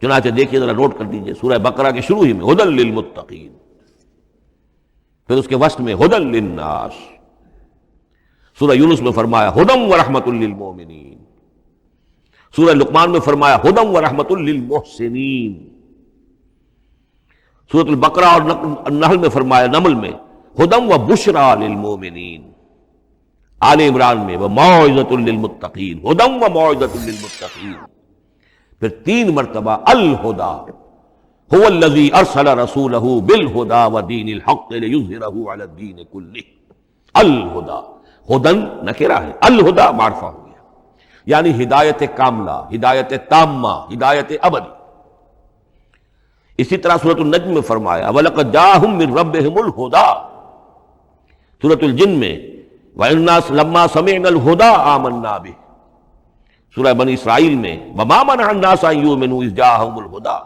چنانچہ دیکھیے ذرا نوٹ کر دیجئے، سورہ بقرہ کے شروع ہی میں ہدی للمتقین، پھر اس کے وسط میں ہدی للناس، سورہ یونس میں فرمایا ہدی ورحمۃ للمؤمنین، سورہ لقمان میں فرمایا ہدی ورحمۃ للمحسنین، سورۃ البقرہ اور النحل میں فرمایا، نمل میں ہدی وبشریٰ للمؤمنین، آل عمران میں وموعظۃ للمتقین، ہدی وموعظۃ للمتقین، پھر 3 مرتبہ الہدیٰ، هو الذی ارسل رسولہ بالہدی ودین الحق لیظہرہ علی الدین کلہ. الہدی، ہدن نکرہ ہے، الہدی معرفہ ہو گیا، یعنی ہدایت کاملہ، ہدایت تامہ، ہدایت ابدی. اسی طرح سورۃ النجم میں فرمایا وَلَقَدْ جَاءَهُم مِّن رَّبِّهِمُ الْهُدَىٰ. سورۃ الجن میں وَإِنَّا لَمَّا سَمِعْنَا الْهُدَىٰ آمَنَّا بِهِ. سورہ بنی اسرائیل میں وَمَا مَنَعَ النَّاسَ أَن يُؤْمِنُوا إِذْ جَاءَهُمُ الْهُدَىٰ.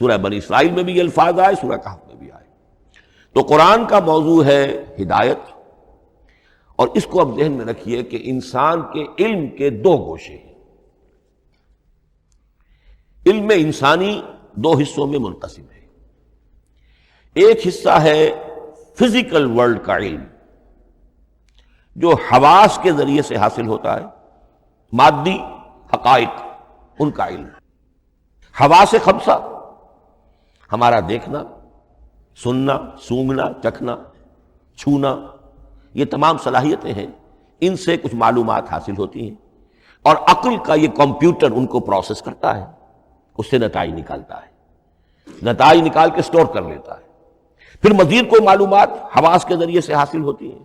سورہ بنی اسرائیل میں بھی یہ الفاظ آئے، سورہ کہف میں بھی آئے. تو قرآن کا موضوع ہے ہدایت، اور اس کو اب ذہن میں رکھیے کہ انسان کے علم کے دو گوشے ہیں. علم انسانی دو حصوں میں منقسم ہے. ایک حصہ ہے فزیکل ورلڈ کا علم، جو حواس کے ذریعے سے حاصل ہوتا ہے، مادی حقائق ان کا علم. حواس خمسہ، ہمارا دیکھنا، سننا، سونگھنا، چکھنا، چھونا، یہ تمام صلاحیتیں ہیں، ان سے کچھ معلومات حاصل ہوتی ہیں، اور عقل کا یہ کمپیوٹر ان کو پروسیس کرتا ہے، اس سے نتائج نکالتا ہے، نتائج نکال کے سٹور کر لیتا ہے. پھر مزید کوئی معلومات حواس کے ذریعے سے حاصل ہوتی ہیں،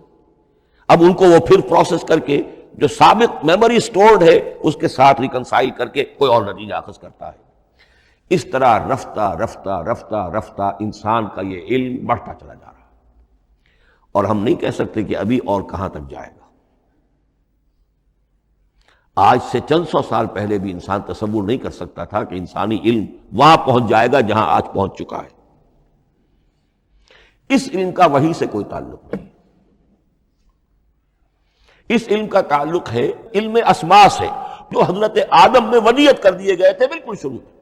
اب ان کو وہ پھر پروسیس کر کے جو سابق میموری سٹورڈ ہے اس کے ساتھ ریکنسائل کر کے کوئی اور نتیجہ اخذ کرتا ہے. اس طرح رفتہ رفتہ رفتہ رفتہ انسان کا یہ علم بڑھتا چلا جا رہا ہے، اور ہم نہیں کہہ سکتے کہ ابھی اور کہاں تک جائے گا. آج سے چند سو سال پہلے بھی انسان تصور نہیں کر سکتا تھا کہ انسانی علم وہاں پہنچ جائے گا جہاں آج پہنچ چکا ہے. اس علم کا وحی سے کوئی تعلق نہیں، اس علم کا تعلق ہے علم اسماء سے، جو حضرت آدم میں ودیعت کر دیے گئے تھے بالکل شروع میں.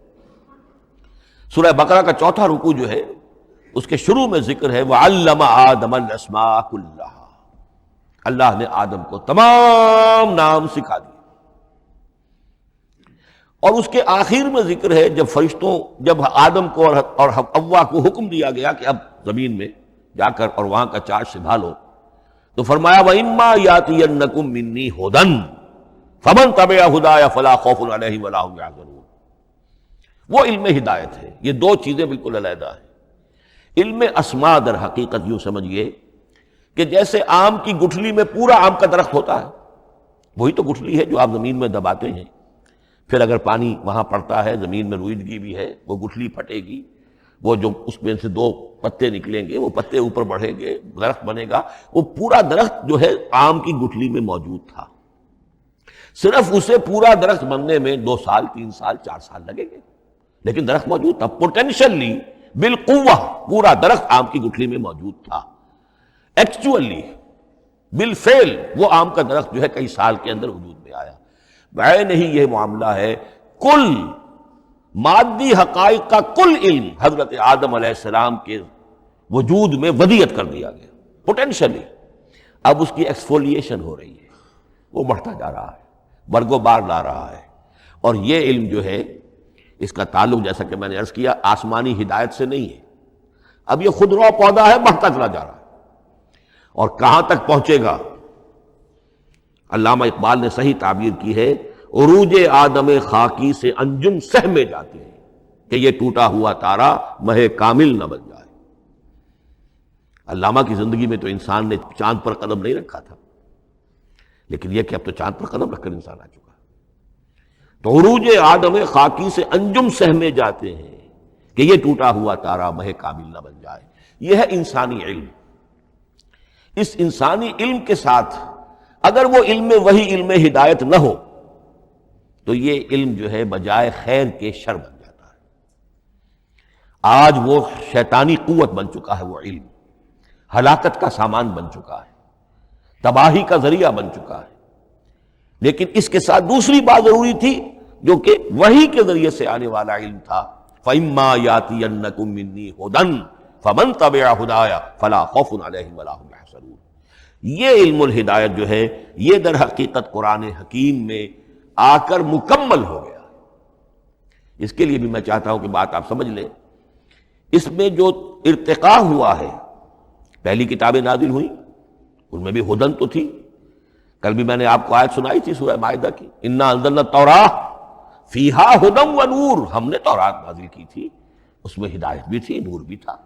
سورہ بقرہ کا چوتھا رکوع جو ہے اس کے شروع میں ذکر ہے وَعَلَّمَ آدَمَ الْأَسْمَاءَ كُلَّهَا. اللہ نے آدم کو تمام نام سکھا دیے. اور اس کے آخر میں ذکر ہے جب آدم کو اور حوا کو حکم دیا گیا کہ اب زمین میں جا کر اور وہاں کا چارج سنبھالو، تو فرمایا وَإِمَّا يَأْتِيَنَّكُم مِّنِّي هُدًى فَمَن تَبِعَ هُدَايَ فَلَا خَوْفٌ عَلَيْهِمْ وَلَا هُمْ يَحْزَنُونَ. وہ علم ہدایت ہے، یہ دو چیزیں بالکل علیحدہ ہیں. علم اسماء در حقیقت یوں سمجھیے کہ جیسے آم کی گٹھلی میں پورا آم کا درخت ہوتا ہے، وہی تو گٹھلی ہے جو آپ زمین میں دباتے ہیں، پھر اگر پانی وہاں پڑتا ہے، زمین میں روئیدگی بھی ہے، وہ گٹھلی پھٹے گی، وہ جو اس میں سے دو پتے نکلیں گے، وہ پتے اوپر بڑھیں گے، درخت بنے گا. وہ پورا درخت جو ہے آم کی گٹھلی میں موجود تھا، صرف اسے پورا درخت بننے میں 2 سال 3 سال 4 سال لگیں گے، لیکن درخت موجود تھا. پوٹینشلی بالقوہ پورا درخت آم کی گٹھلی میں موجود تھا. ایکچولی بالفعل وہ آم کا درخت جو ہے کئی سال کے اندر وجود میں آیا. بعین ہی یہ معاملہ ہے، کل مادی حقائق کا کل علم حضرت آدم علیہ السلام کے وجود میں ودیعت کر دیا گیا پوٹینشلی. اب اس کی ایکسفولیشن ہو رہی ہے، وہ بڑھتا جا رہا ہے، برگ و بار لا رہا ہے. اور یہ علم جو ہے اس کا تعلق جیسا کہ میں نے عرض کیا آسمانی ہدایت سے نہیں ہے. اب یہ خود رو پودا ہے، بڑھتا چلا جا رہا ہے، اور کہاں تک پہنچے گا. علامہ اقبال نے صحیح تعبیر کی ہے عروج آدم خاکی سے انجم سہمے جاتے ہیں کہ یہ ٹوٹا ہوا تارا مہ کامل نہ بن جائے. علامہ کی زندگی میں تو انسان نے چاند پر قدم نہیں رکھا تھا، لیکن یہ کہ اب تو چاند پر قدم رکھ کر انسان آ چکا. تو عروج آدم خاکی سے انجم سہمے جاتے ہیں کہ یہ ٹوٹا ہوا تارا مہ کامل نہ بن جائے. یہ ہے انسانی علم. اس انسانی علم کے ساتھ اگر وہ علم وہی علم ہدایت نہ ہو تو یہ علم جو ہے بجائے خیر کے شر بن جاتا ہے. آج وہ شیطانی قوت بن چکا ہے، وہ علم ہلاکت کا سامان بن چکا ہے، تباہی کا ذریعہ بن چکا ہے. لیکن اس کے ساتھ دوسری بات ضروری تھی جو کہ وحی کے ذریعے سے آنے والا علم تھا. فَإِمَّا يَأْتِيَنَّكُم مِّنِّي هُدًى فَمَن تَبِعَ هُدَايَ فَلَا خَوْفٌ عَلَيْهِمْ وَلَا هُمْ يَحْزَنُونَ. یہ علم الہدایت جو ہے یہ در حقیقت قرآن حکیم میں آ کر مکمل ہو گیا. اس کے لیے بھی میں چاہتا ہوں کہ بات آپ سمجھ لیں. اس میں جو ارتقاء ہوا ہے، پہلی کتابیں نازل ہوئیں ان میں بھی ہدن تو تھی. کل بھی میں نے آپ کو آیت سنائی تھی سورہ مائدہ کی، انا انزلنا التوراۃ فیہا ہدی و نور. ہم نے تورات نازل کی تھی اس میں ہدایت بھی تھی، نور بھی تھا۔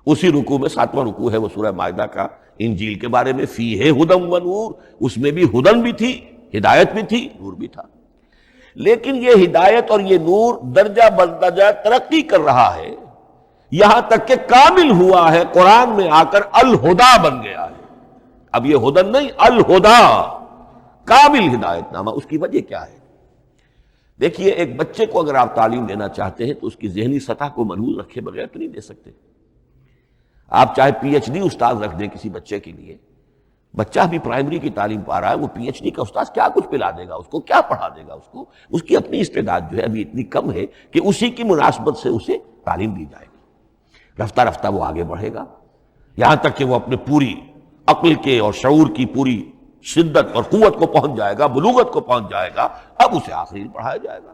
اسی رکوع میں 7واں رکوع ہے وہ سورہ مائدہ کا، انجیل کے بارے میں، فیہ ھدی و نور، اس میں بھی ہدن بھی تھی، ہدایت بھی تھی، نور بھی تھا۔ لیکن یہ ہدایت اور یہ نور درجہ بدرجہ ترقی کر رہا ہے، یہاں تک کہ کامل ہوا ہے، قرآن میں آ کر الہدا بن گیا ہے۔ اب یہ ہدن نہیں، الہدا، کامل ہدایت نامہ۔ اس کی وجہ کیا ہے؟ دیکھیے، ایک بچے کو اگر آپ تعلیم دینا چاہتے ہیں تو اس کی ذہنی سطح کو ملحوظ رکھے بغیر تو نہیں دے سکتے۔ آپ چاہے پی ایچ ڈی استاد رکھ دیں کسی بچے کے لیے، بچہ بھی پرائمری کی تعلیم پا رہا ہے، وہ پی ایچ ڈی کا استاد کیا کچھ پلا دے گا اس کو، کیا پڑھا دے گا اس کو؟ اس کی اپنی استعداد جو ہے ابھی اتنی کم ہے کہ اسی کی مناسبت سے اسے تعلیم دی جائے گی۔ رفتہ رفتہ وہ آگے بڑھے گا، یہاں تک کہ وہ اپنے پوری عقل کے اور شعور کی پوری شدت اور قوت کو پہنچ جائے گا، بلوغت کو پہنچ جائے گا۔ اب اسے آخری پڑھایا جائے گا،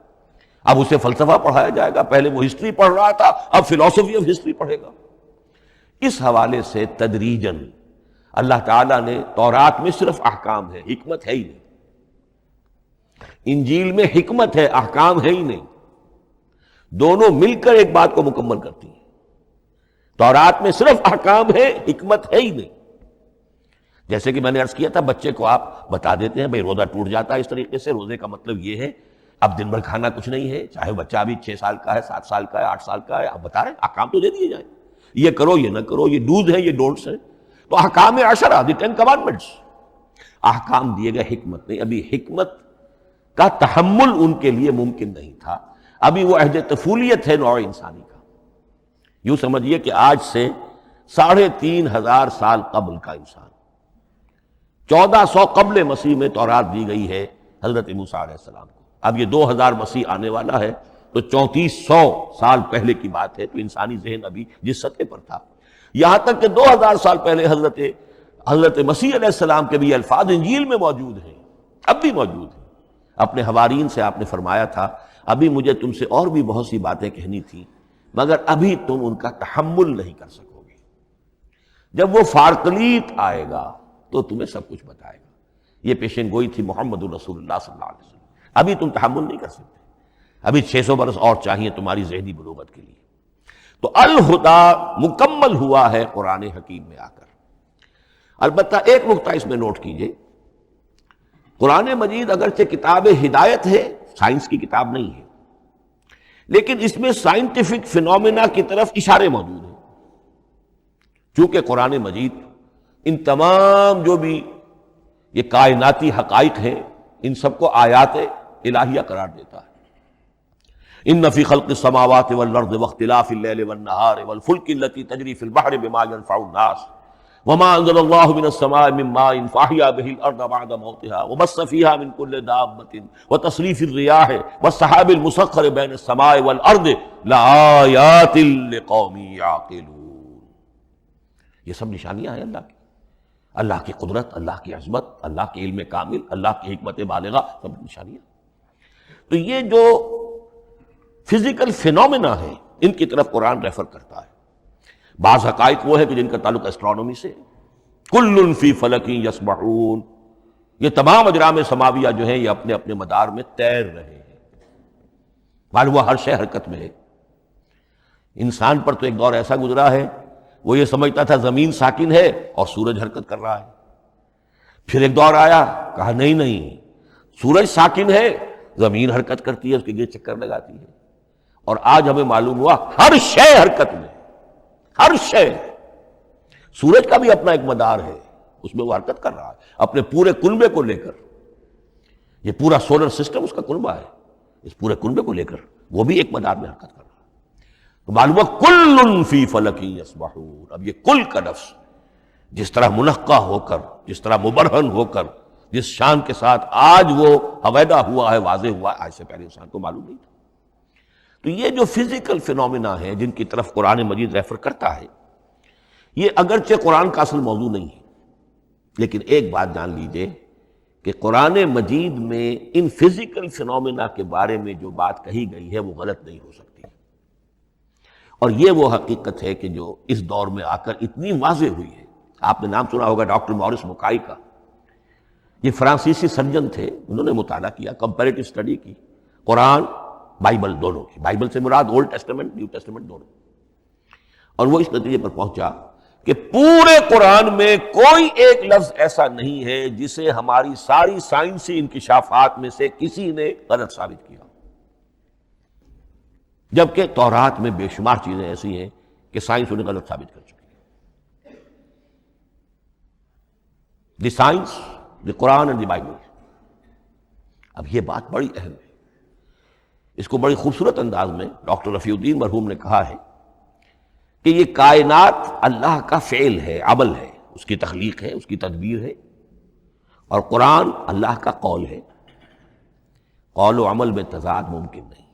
اب اسے فلسفہ پڑھایا جائے گا۔ پہلے وہ ہسٹری پڑھ رہا تھا، اب فلسفی آف ہسٹری پڑھے گا۔ اس حوالے سے تدریجاً اللہ تعالیٰ نے، تورات میں صرف احکام ہے، حکمت ہے ہی نہیں، انجیل میں حکمت ہے، احکام ہے ہی نہیں، دونوں مل کر ایک بات کو مکمل کرتی ہیں۔ تورات میں صرف احکام ہے، حکمت ہے ہی نہیں۔ جیسے کہ میں نے عرض کیا تھا، بچے کو آپ بتا دیتے ہیں بھئی روزہ ٹوٹ جاتا ہے اس طریقے سے، روزے کا مطلب یہ ہے اب دن بھر کھانا کچھ نہیں ہے، چاہے بچہ ابھی 6 سال کا ہے، 7 سال کا ہے، 8 سال کا ہے، آپ بتا رہے ہیں احکام تو دے دیے جائیں، یہ کرو یہ نہ کرو، یہ ڈوز ہیں یہ ڈونٹس ہیں۔ تو احکام عشرہ، دی 10 کمانڈمنٹس، احکام دیے گئے، حکمت نہیں۔ ابھی حکمت کا تحمل ان کے لیے ممکن نہیں تھا، ابھی وہ عہد طفولیت ہے نوع انسانی کا۔ یوں سمجھیے کہ آج سے 3500 سال قبل کا انسان، 1400 قبل مسیح میں تورات دی گئی ہے حضرت موسیٰ علیہ السلام کو۔ اب یہ 2000 مسیح آنے والا ہے تو 3400 سال پہلے کی بات ہے، تو انسانی ذہن ابھی جس سطح پر تھا، یہاں تک کہ 2000 سال پہلے حضرت مسیح علیہ السلام کے بھی الفاظ انجیل میں موجود ہیں، اب بھی موجود ہیں۔ اپنے حوارین سے آپ نے فرمایا تھا ابھی مجھے تم سے اور بھی بہت سی باتیں کہنی تھیں، مگر ابھی تم ان کا تحمل نہیں کر سکو گے، جب وہ فارقلیت آئے گا تو تمہیں سب کچھ بتائے گا۔ یہ پیشن گوئی تھی محمد الرسول اللہ صلی اللہ علیہ وسلم۔ ابھی تم تحمل نہیں کر سکتے، ابھی 600 برس اور چاہیے تمہاری ذہنی بلوغت کے لیے۔ تو الہدا مکمل ہوا ہے قرآن حکیم میں آ کر۔ البتہ ایک نقطہ اس میں نوٹ کیجئے، قرآن مجید اگرچہ کتاب ہدایت ہے، سائنس کی کتاب نہیں ہے، لیکن اس میں سائنٹیفک فینومینا کی طرف اشارے موجود ہیں، چونکہ قرآن مجید ان تمام جو بھی یہ کائناتی حقائق ہیں ان سب کو آیات الہیہ قرار دیتا ہے۔ ان فی خلق السماوات والارض واختلاف اللیل والنہار والفلک التی تجری فی البحر بما ينفع الناس وما انزل اللہ من السماء من ماء فاحیا به الارض بعد موتها وبث فيها من كل دابة وتصریف الرياح والسحاب المسخر بین السماء والارض لآیات لقوم یعقلون۔ یہ سب نشانیاں ہیں اللہ کی قدرت، اللہ کی عظمت، اللہ کے علم کامل، اللہ کی حکمت بالغہ، سب نشانیاں۔ تو یہ جو فزیکل فینومینا ہے ان کی طرف قرآن ریفر کرتا ہے۔ بعض حقائق وہ ہے کہ جن کا تعلق اسٹرانومی سے، کل فی فلک یسبحون، یہ تمام اجرام سماویہ جو ہیں یہ اپنے اپنے مدار میں تیر رہے ہیں، معلوم ہوا ہر شے حرکت میں ہے۔ انسان پر تو ایک دور ایسا گزرا ہے وہ یہ سمجھتا تھا زمین ساکن ہے اور سورج حرکت کر رہا ہے، پھر ایک دور آیا کہا نہیں، سورج ساکن ہے، زمین حرکت کرتی ہے، اس کے گرد چکر لگاتی ہے، اور آج ہمیں معلوم ہوا ہر شے حرکت میں، ہر شے۔ سورج کا بھی اپنا ایک مدار ہے، اس میں وہ حرکت کر رہا ہے اپنے پورے کنبے کو لے کر، یہ پورا سولر سسٹم اس کا کنبہ ہے، اس پورے کنبے کو لے کر وہ بھی ایک مدار میں حرکت کر رہا ہے۔ تو معلوم ہوا کل فی فلک یسبحون۔ اب یہ کل کا لفظ جس طرح منقع ہو کر، جس طرح مبرہن ہو کر، جس شان کے ساتھ آج وہ حویدہ ہوا ہے، واضح ہوا ہے، آج سے پہلے انسان کو معلوم نہیں تھا۔ تو یہ جو فزیکل فینومینا ہے جن کی طرف قرآن مجید ریفر کرتا ہے، یہ اگرچہ قرآن کا اصل موضوع نہیں ہے، لیکن ایک بات جان لیجئے کہ قرآن مجید میں ان فزیکل فینومینا کے بارے میں جو بات کہی گئی ہے وہ غلط نہیں ہو سکتی، اور یہ وہ حقیقت ہے کہ جو اس دور میں آ کر اتنی واضح ہوئی ہے۔ آپ نے نام سنا ہوگا ڈاکٹر مورس مکائی کا، یہ فرانسیسی سرجن تھے، انہوں نے مطالعہ کیا، کمپیریٹو اسٹڈی کی، قرآن بائبل دونوں کی، بائبل سے مراد اولڈ ٹیسٹمنٹ نیو ٹیسٹمنٹ دونوں، اور وہ اس نتیجے پر پہنچا کہ پورے قرآن میں کوئی ایک لفظ ایسا نہیں ہے جسے ہماری ساری سائنسی انکشافات میں سے کسی نے غلط ثابت کیا، جبکہ تورات میں بے شمار چیزیں ایسی ہیں کہ سائنس انہیں غلط ثابت کر چکی ہے۔ The science, the Quran and the Bible. اب یہ بات بڑی اہم ہے، اس کو بڑی خوبصورت انداز میں ڈاکٹر رفیع الدین مرحوم نے کہا ہے کہ یہ کائنات اللہ کا فعل ہے، عمل ہے، اس کی تخلیق ہے، اس کی تدبیر ہے، اور قرآن اللہ کا قول ہے۔ قول و عمل میں تضاد ممکن نہیں،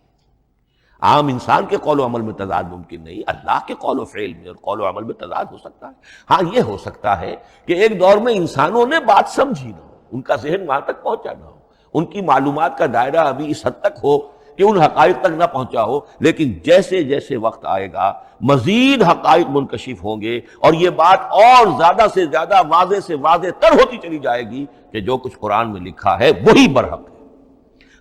عام انسان کے قول و عمل میں تضاد ممکن نہیں، اللہ کے قول و فعل میں اور قول و عمل میں تضاد ہو سکتا ہے۔ ہاں یہ ہو سکتا ہے کہ ایک دور میں انسانوں نے بات سمجھی نہ ہو، ان کا ذہن وہاں تک پہنچا نہ ہو، ان کی معلومات کا دائرہ ابھی اس حد تک ہو کہ ان حقائق تک نہ پہنچا ہو، لیکن جیسے جیسے وقت آئے گا مزید حقائق منکشف ہوں گے، اور یہ بات اور زیادہ سے زیادہ واضح سے واضح تر ہوتی چلی جائے گی کہ جو کچھ قرآن میں لکھا ہے وہی برحق ہے۔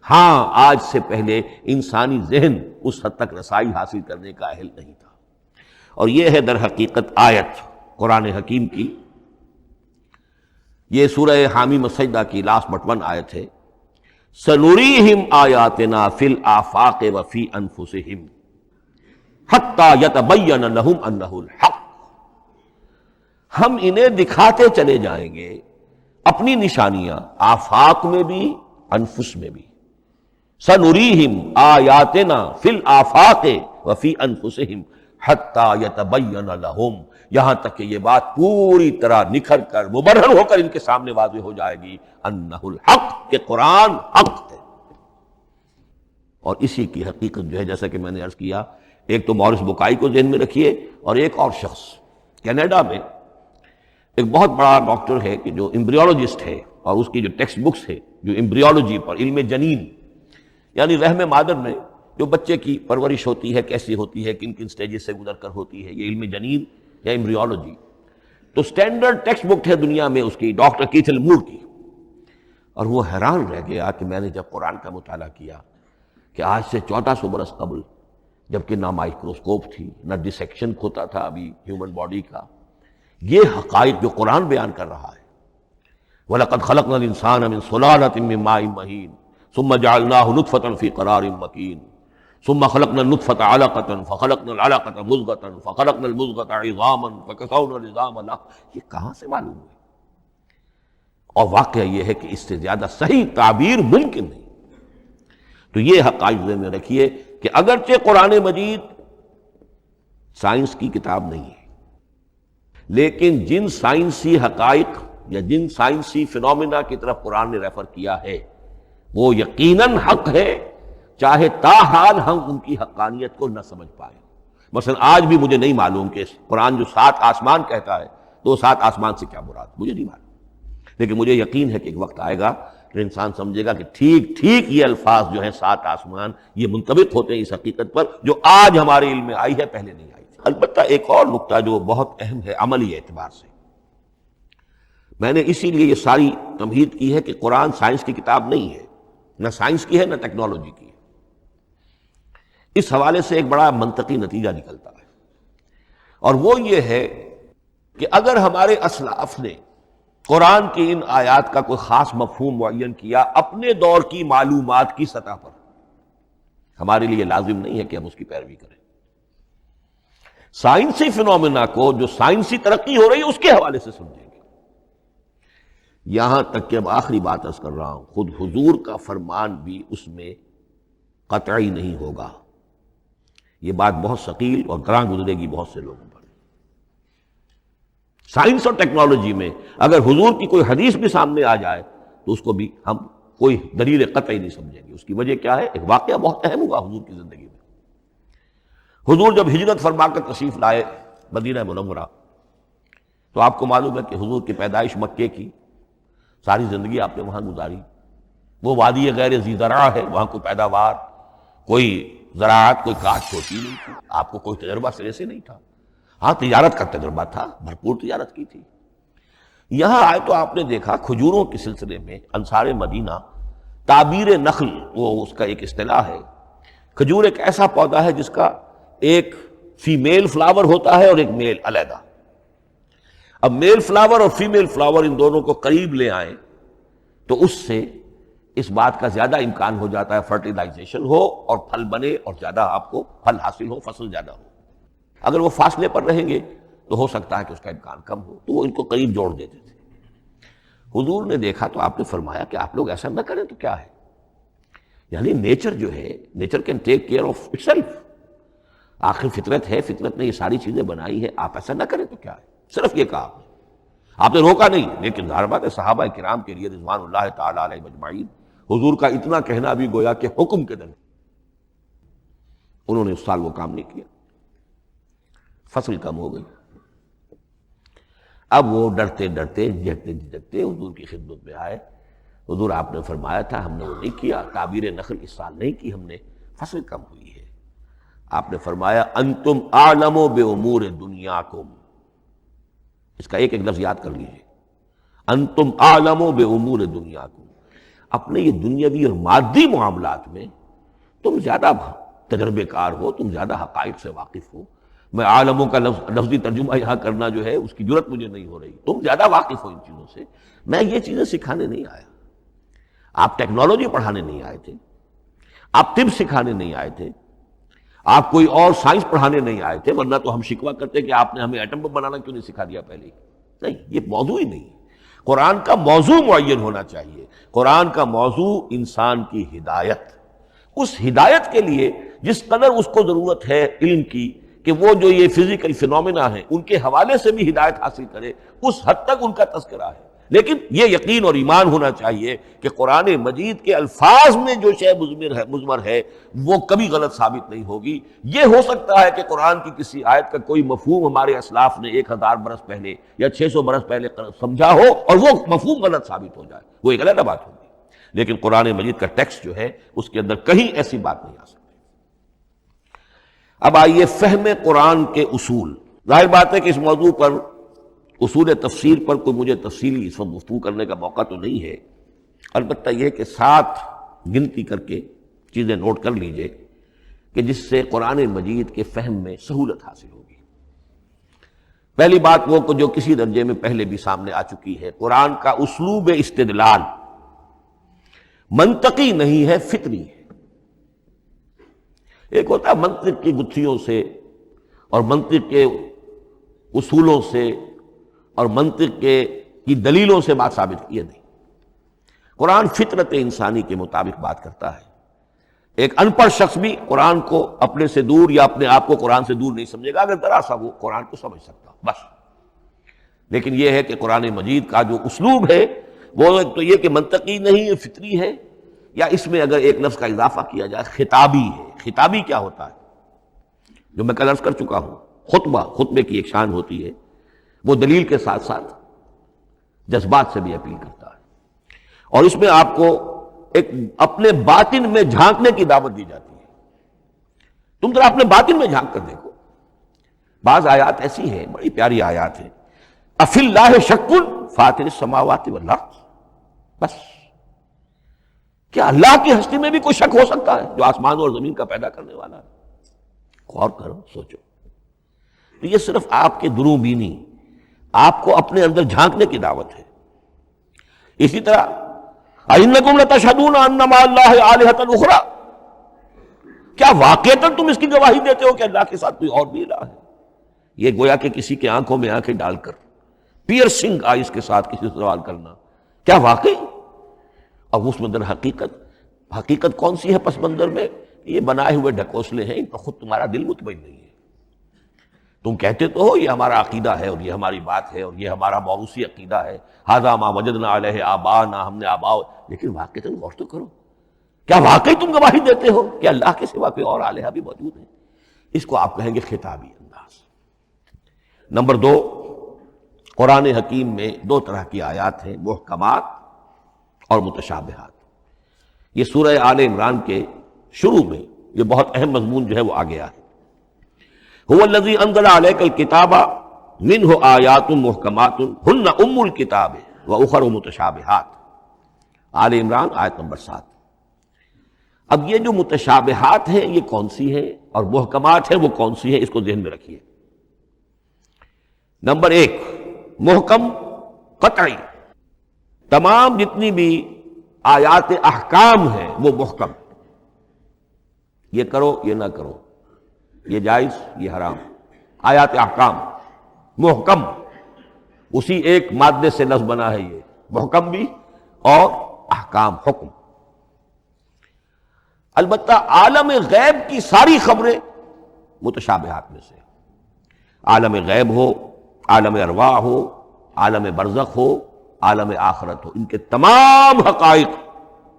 ہاں آج سے پہلے انسانی ذہن اس حد تک رسائی حاصل کرنے کا اہل نہیں تھا، اور یہ ہے در حقیقت آیت قرآن حکیم کی۔ یہ سورہ حامیم السجدہ کی لاسٹ بٹ 1 آیت ہے، سنریہم آیاتنا فی الآفاق وفی انفسہم حتی یتبین لہم انہ الحق۔ ہم انہیں دکھاتے چلے جائیں گے اپنی نشانیاں، آفاق میں بھی انفس میں بھی۔ سنریہم آیاتنا فی الآفاق وفی انفسہم حتی یتبین لہم، یہاں تک کہ یہ بات پوری طرح نکھر کر مبرہن ہو کر ان کے سامنے واضح ہو جائے گی، انہ الحق، کہ قرآن حق ہے۔ اور اسی کی حقیقت جو ہے، جیسا کہ میں نے عرض کیا، ایک تو مورس بکائی کو ذہن میں رکھیے، اور ایک اور شخص کینیڈا میں ایک بہت بڑا ڈاکٹر ہے کہ جو ایمبریولوجسٹ ہے، اور اس کی جو ٹیکسٹ بکس ہے جو ایمبریولوجی پر، علم جنین یعنی رحم مادر میں جو بچے کی پرورش ہوتی ہے کیسی ہوتی ہے، کن کن سٹیجز سے گزر کر ہوتی ہے، یہ علم جنین یا ایمبریولوجی، تو سٹینڈرڈ ٹیکسٹ بک ہے دنیا میں اس کی، ڈاکٹر کیتھل مور کی۔ اور وہ حیران رہ گیا کہ میں نے جب قرآن کا مطالعہ کیا کہ آج سے 1400 برس قبل، جبکہ نہ مائکروسکوپ تھی، نہ ڈسیکشن ہوتا تھا ابھی ہیومن باڈی کا، یہ حقائق جو قرآن بیان کر رہا ہے، وَلَقَدْ خَلَقْنَا الْإِنسَانَ مِنْ صُلَالَةٍ مِّن مَّاءٍ مَّهِينٍ ثُمَّ جَعَلْنَاهُ نُطْفَةً فِي قَرَارٍ مَّكِينٍ ثُمَّ خَلَقْنَا النُّطْفَةَ عَلَقَةً فَخَلَقْنَا الْعَلَقَةَ مُضْغَةً فَخَلَقْنَا الْمُضْغَةَ عِظَامًا فَكَسَوْنَا الْعِظَامَ لَحْمًا۔ یہ کہاں سے معلوم ہے؟ اور واقعہ یہ ہے کہ اس سے زیادہ صحیح تعبیر ممکن نہیں۔ تو یہ حقائق ذہن میں رکھیے کہ اگرچہ قرآن مجید سائنس کی کتاب نہیں ہے، لیکن جن سائنسی حقائق یا جن سائنسی فینومینا کی طرف قرآن نے ریفر کیا ہے وہ یقیناً حق ہے، چاہے تاحال ہم ان کی حقانیت کو نہ سمجھ پائیں۔ مثلا آج بھی مجھے نہیں معلوم کہ قرآن جو 7 آسمان کہتا ہے تو 7 آسمان سے کیا مراد، مجھے نہیں معلوم، لیکن مجھے یقین ہے کہ ایک وقت آئے گا کہ انسان سمجھے گا کہ ٹھیک ٹھیک یہ الفاظ جو ہیں 7 آسمان، یہ منطبق ہوتے ہیں اس حقیقت پر جو آج ہمارے علم میں آئی ہے، پہلے نہیں آئی تھی۔ البتہ ایک اور نقطہ جو بہت اہم ہے عملی اعتبار سے، میں نے اسی لیے یہ ساری تمہید کی ہے کہ قرآن سائنس کی کتاب نہیں ہے، نہ سائنس کی ہے نہ ٹیکنالوجی کی ہے۔ اس حوالے سے ایک بڑا منطقی نتیجہ نکلتا ہے، اور وہ یہ ہے کہ اگر ہمارے اسلاف نے قرآن کی ان آیات کا کوئی خاص مفہوم معین کیا اپنے دور کی معلومات کی سطح پر، ہمارے لیے لازم نہیں ہے کہ ہم اس کی پیروی کریں۔ سائنسی فینومینا کو جو سائنسی ترقی ہو رہی ہے اس کے حوالے سے سمجھیں گے۔ یہاں تک کہ اب آخری بات عرض کر رہا ہوں، خود حضور کا فرمان بھی اس میں قطعی نہیں ہوگا۔ یہ بات بہت ثقیل اور گراں گزرے گی بہت سے لوگوں پر۔ سائنس اور ٹیکنالوجی میں اگر حضور کی کوئی حدیث بھی سامنے آ جائے تو اس کو بھی ہم کوئی دلیل قطعی نہیں سمجھیں گے۔ اس کی وجہ کیا ہے؟ ایک واقعہ بہت اہم ہوا حضور کی زندگی میں۔ حضور جب ہجرت فرما کر تشریف لائے مدینہ منورہ، تو آپ کو معلوم ہے کہ حضور کی پیدائش مکے کی، ساری زندگی آپ نے وہاں گزاری۔ وہ وادی غیر ذی زرع ہے، وہاں کوئی پیداوار، کوئی زراعت، کوئی کاشت ہوتی نہیں تھی، آپ کو کوئی تجربہ سرے سے نہیں تھا۔ ہاں تجارت کا تجربہ تھا، بھرپور تجارت کی تھی۔ یہاں آئے تو آپ نے دیکھا کھجوروں کے سلسلے میں انصار مدینہ تعبیر نخل، وہ اس کا ایک اصطلاح ہے کھجور ایک ایسا پودا ہے جس کا ایک فیمیل فلاور ہوتا ہے اور ایک میل علیحدہ. اب میل فلاور اور فیمیل فلاور ان دونوں کو قریب لے آئیں تو اس سے اس بات کا زیادہ امکان ہو جاتا ہے فرٹیلائزیشن ہو اور پھل بنے اور زیادہ آپ کو پھل حاصل ہو، فصل زیادہ ہو. اگر وہ فاصلے پر رہیں گے تو ہو سکتا ہے کہ اس کا امکان کم ہو، تو وہ ان کو قریب جوڑ دیتے تھے. حضور نے دیکھا تو آپ نے فرمایا کہ آپ لوگ ایسا نہ کریں تو کیا ہے، یعنی نیچر جو ہے، nature can take care of it self. آخر فطرت ہے، فطرت نے یہ ساری چیزیں بنائی ہے، آپ ایسا نہ کریں تو کیا ہے. صرف یہ کہا آپ نے روکا نہیں. لیکن ظاہر بات ہے صحابہ کرام کے لیے رضوان اللہ تعالی علیہ مجمعین حضور کا اتنا کہنا بھی گویا کہ حکم کے درمیان. انہوں نے اس سال وہ کام نہیں کیا، فصل کم ہو گئی. اب وہ ڈرتے ڈرتے جھجکتے جھجکتے حضور کی خدمت میں آئے. حضور آپ نے فرمایا تھا ہم نے وہ نہیں کیا، تعبیر نخل اس سال نہیں کی ہم نے، فصل کم ہوئی ہے. آپ نے فرمایا انتم اعلم بامور دنیاکم. اس کا ایک ایک لفظ یاد کر لیجیے، انتم اعلم بامور دنیاکم. اپنے یہ دنیاوی اور مادی معاملات میں تم زیادہ تجربے کار ہو، تم زیادہ حقائق سے واقف ہو. میں عالموں کا لفظی ترجمہ یہاں کرنا جو ہے اس کی جرت مجھے نہیں ہو رہی. تم زیادہ واقف ہو ان چیزوں سے. میں یہ چیزیں سکھانے نہیں آیا. آپ ٹیکنالوجی پڑھانے نہیں آئے تھے، آپ طب سکھانے نہیں آئے تھے، آپ کوئی اور سائنس پڑھانے نہیں آئے تھے. ورنہ تو ہم شکوہ کرتے کہ آپ نے ہمیں ایٹم بم بنانا کیوں نہیں سکھا دیا پہلے. نہیں، یہ موضوع ہی نہیں. قرآن کا موضوع معین ہونا چاہیے. قرآن کا موضوع انسان کی ہدایت. اس ہدایت کے لیے جس قدر اس کو ضرورت ہے علم کی کہ وہ جو یہ فزیکل فینومینا ہیں ان کے حوالے سے بھی ہدایت حاصل کرے، اس حد تک ان کا تذکرہ ہے. لیکن یہ یقین اور ایمان ہونا چاہیے کہ قرآن مجید کے الفاظ میں جو شے مضمر ہے وہ کبھی غلط ثابت نہیں ہوگی. یہ ہو سکتا ہے کہ قرآن کی کسی آیت کا کوئی مفہوم ہمارے اسلاف نے 1000 برس پہلے یا 600 برس پہلے سمجھا ہو اور وہ مفہوم غلط ثابت ہو جائے، وہ ایک علیحدہ بات ہوگی. لیکن قرآن مجید کا ٹیکسٹ جو ہے اس کے اندر کہیں ایسی بات نہیں آ سکتی. اب آئیے فہم قرآن کے اصول. ظاہر بات ہے کہ اس موضوع پر اصول تفسیر پر کوئی مجھے تفصیلی اس وقت گفتگو کرنے کا موقع تو نہیں ہے. البتہ یہ کہ 7 گنتی کر کے چیزیں نوٹ کر لیجئے کہ جس سے قرآن مجید کے فہم میں سہولت حاصل ہوگی. پہلی بات وہ جو کسی درجے میں پہلے بھی سامنے آ چکی ہے، قرآن کا اسلوب استدلال منطقی نہیں ہے، فطری ہے. ایک ہوتا ہے منطق کی گتھیوں سے اور منطق کے اصولوں سے اور منطق کی دلیلوں سے بات ثابت کی. نہیں، قرآن فطرت انسانی کے مطابق بات کرتا ہے. ایک ان پڑھ شخص بھی قرآن کو اپنے سے دور یا اپنے آپ کو قرآن سے دور نہیں سمجھے گا اگر ذرا سا وہ قرآن کو سمجھ سکتا بس. لیکن یہ ہے کہ قرآن مجید کا جو اسلوب ہے وہ ایک تو یہ کہ منطقی نہیں ہے، فطری ہے، یا اس میں اگر ایک لفظ کا اضافہ کیا جائے خطابی ہے. خطابی کیا ہوتا ہے؟ جو میں کل عرض کر چکا ہوں، خطبے کی ایک شان ہوتی ہے، وہ دلیل کے ساتھ ساتھ جذبات سے بھی اپیل کرتا ہے. اور اس میں آپ کو ایک اپنے باطن میں جھانکنے کی دعوت دی جاتی ہے. تم ذرا اپنے باطن میں جھانک کر دیکھو. بعض آیات ایسی ہیں، بڑی پیاری آیات ہیں، افی اللہ شک فاطر السماوات والارض. بس کیا اللہ کی ہستی میں بھی کوئی شک ہو سکتا ہے جو آسمانوں اور زمین کا پیدا کرنے والا ہے؟ غور کرو، سوچو. تو یہ صرف آپ کے دروں بینی، آپ کو اپنے اندر جھانکنے کی دعوت ہے. اسی طرح اَإِنَّكُمْ لَتَشْهَدُونَ أَنَّ مَعَ اللَّهِ آلِهَةً أُخْرَىٰ. کیا واقعتاً تم اس کی گواہی دیتے ہو کہ اللہ کے ساتھ کوئی اور بھی الہ ہے؟ یہ گویا کہ کسی کے آنکھوں میں آنکھیں ڈال کر پیئرسنگ آئیز کے ساتھ کسی سے سوال کرنا. کیا واقعی؟ اور اس مندر حقیقت کون سی ہے پس منظر میں؟ یہ بنائے ہوئے ڈھکوسلے ہیں، ان پر خود تمہارا دل مطمئن نہیں ہے. تم کہتے تو ہو یہ ہمارا عقیدہ ہے اور یہ ہماری بات ہے اور یہ ہمارا موروثی عقیدہ ہے، ھذا ما وجدنا علیہ آباءنا، ہم نے آباء، لیکن واقعتاً غور تو کرو، کیا واقعی تم گواہی دیتے ہو کہ اللہ کے سوا کوئی اور الہہ بھی موجود ہے؟ اس کو آپ کہیں گے خطابی انداز. نمبر 2، قرآن حکیم میں 2 طرح کی آیات ہیں، محکمات اور متشابہات. یہ سورہ آل عمران کے شروع میں یہ بہت اہم مضمون جو ہے وہ آ گیا ہے. هو الذی انزل علیک الکتاب منہ آیات محکمات ہن ام الکتاب واخر متشابہات. آل عمران آیت نمبر 7. اب یہ جو متشابہات ہیں یہ کون سی ہیں اور محکمات ہیں وہ کون سی ہیں، اس کو ذہن میں رکھیے۔ نمبر 1، محکم قطعی، تمام جتنی بھی آیات احکام ہیں وہ محکم، یہ کرو یہ نہ کرو، یہ جائز یہ حرام، آیات احکام محکم، اسی ایک مادے سے لفظ بنا ہے، یہ محکم بھی اور احکام حکم۔ البتہ عالم غیب کی ساری خبریں متشابہات میں سے، عالم غیب ہو، عالم ارواح ہو، عالم برزخ ہو، عالم آخرت ہو، ان کے تمام حقائق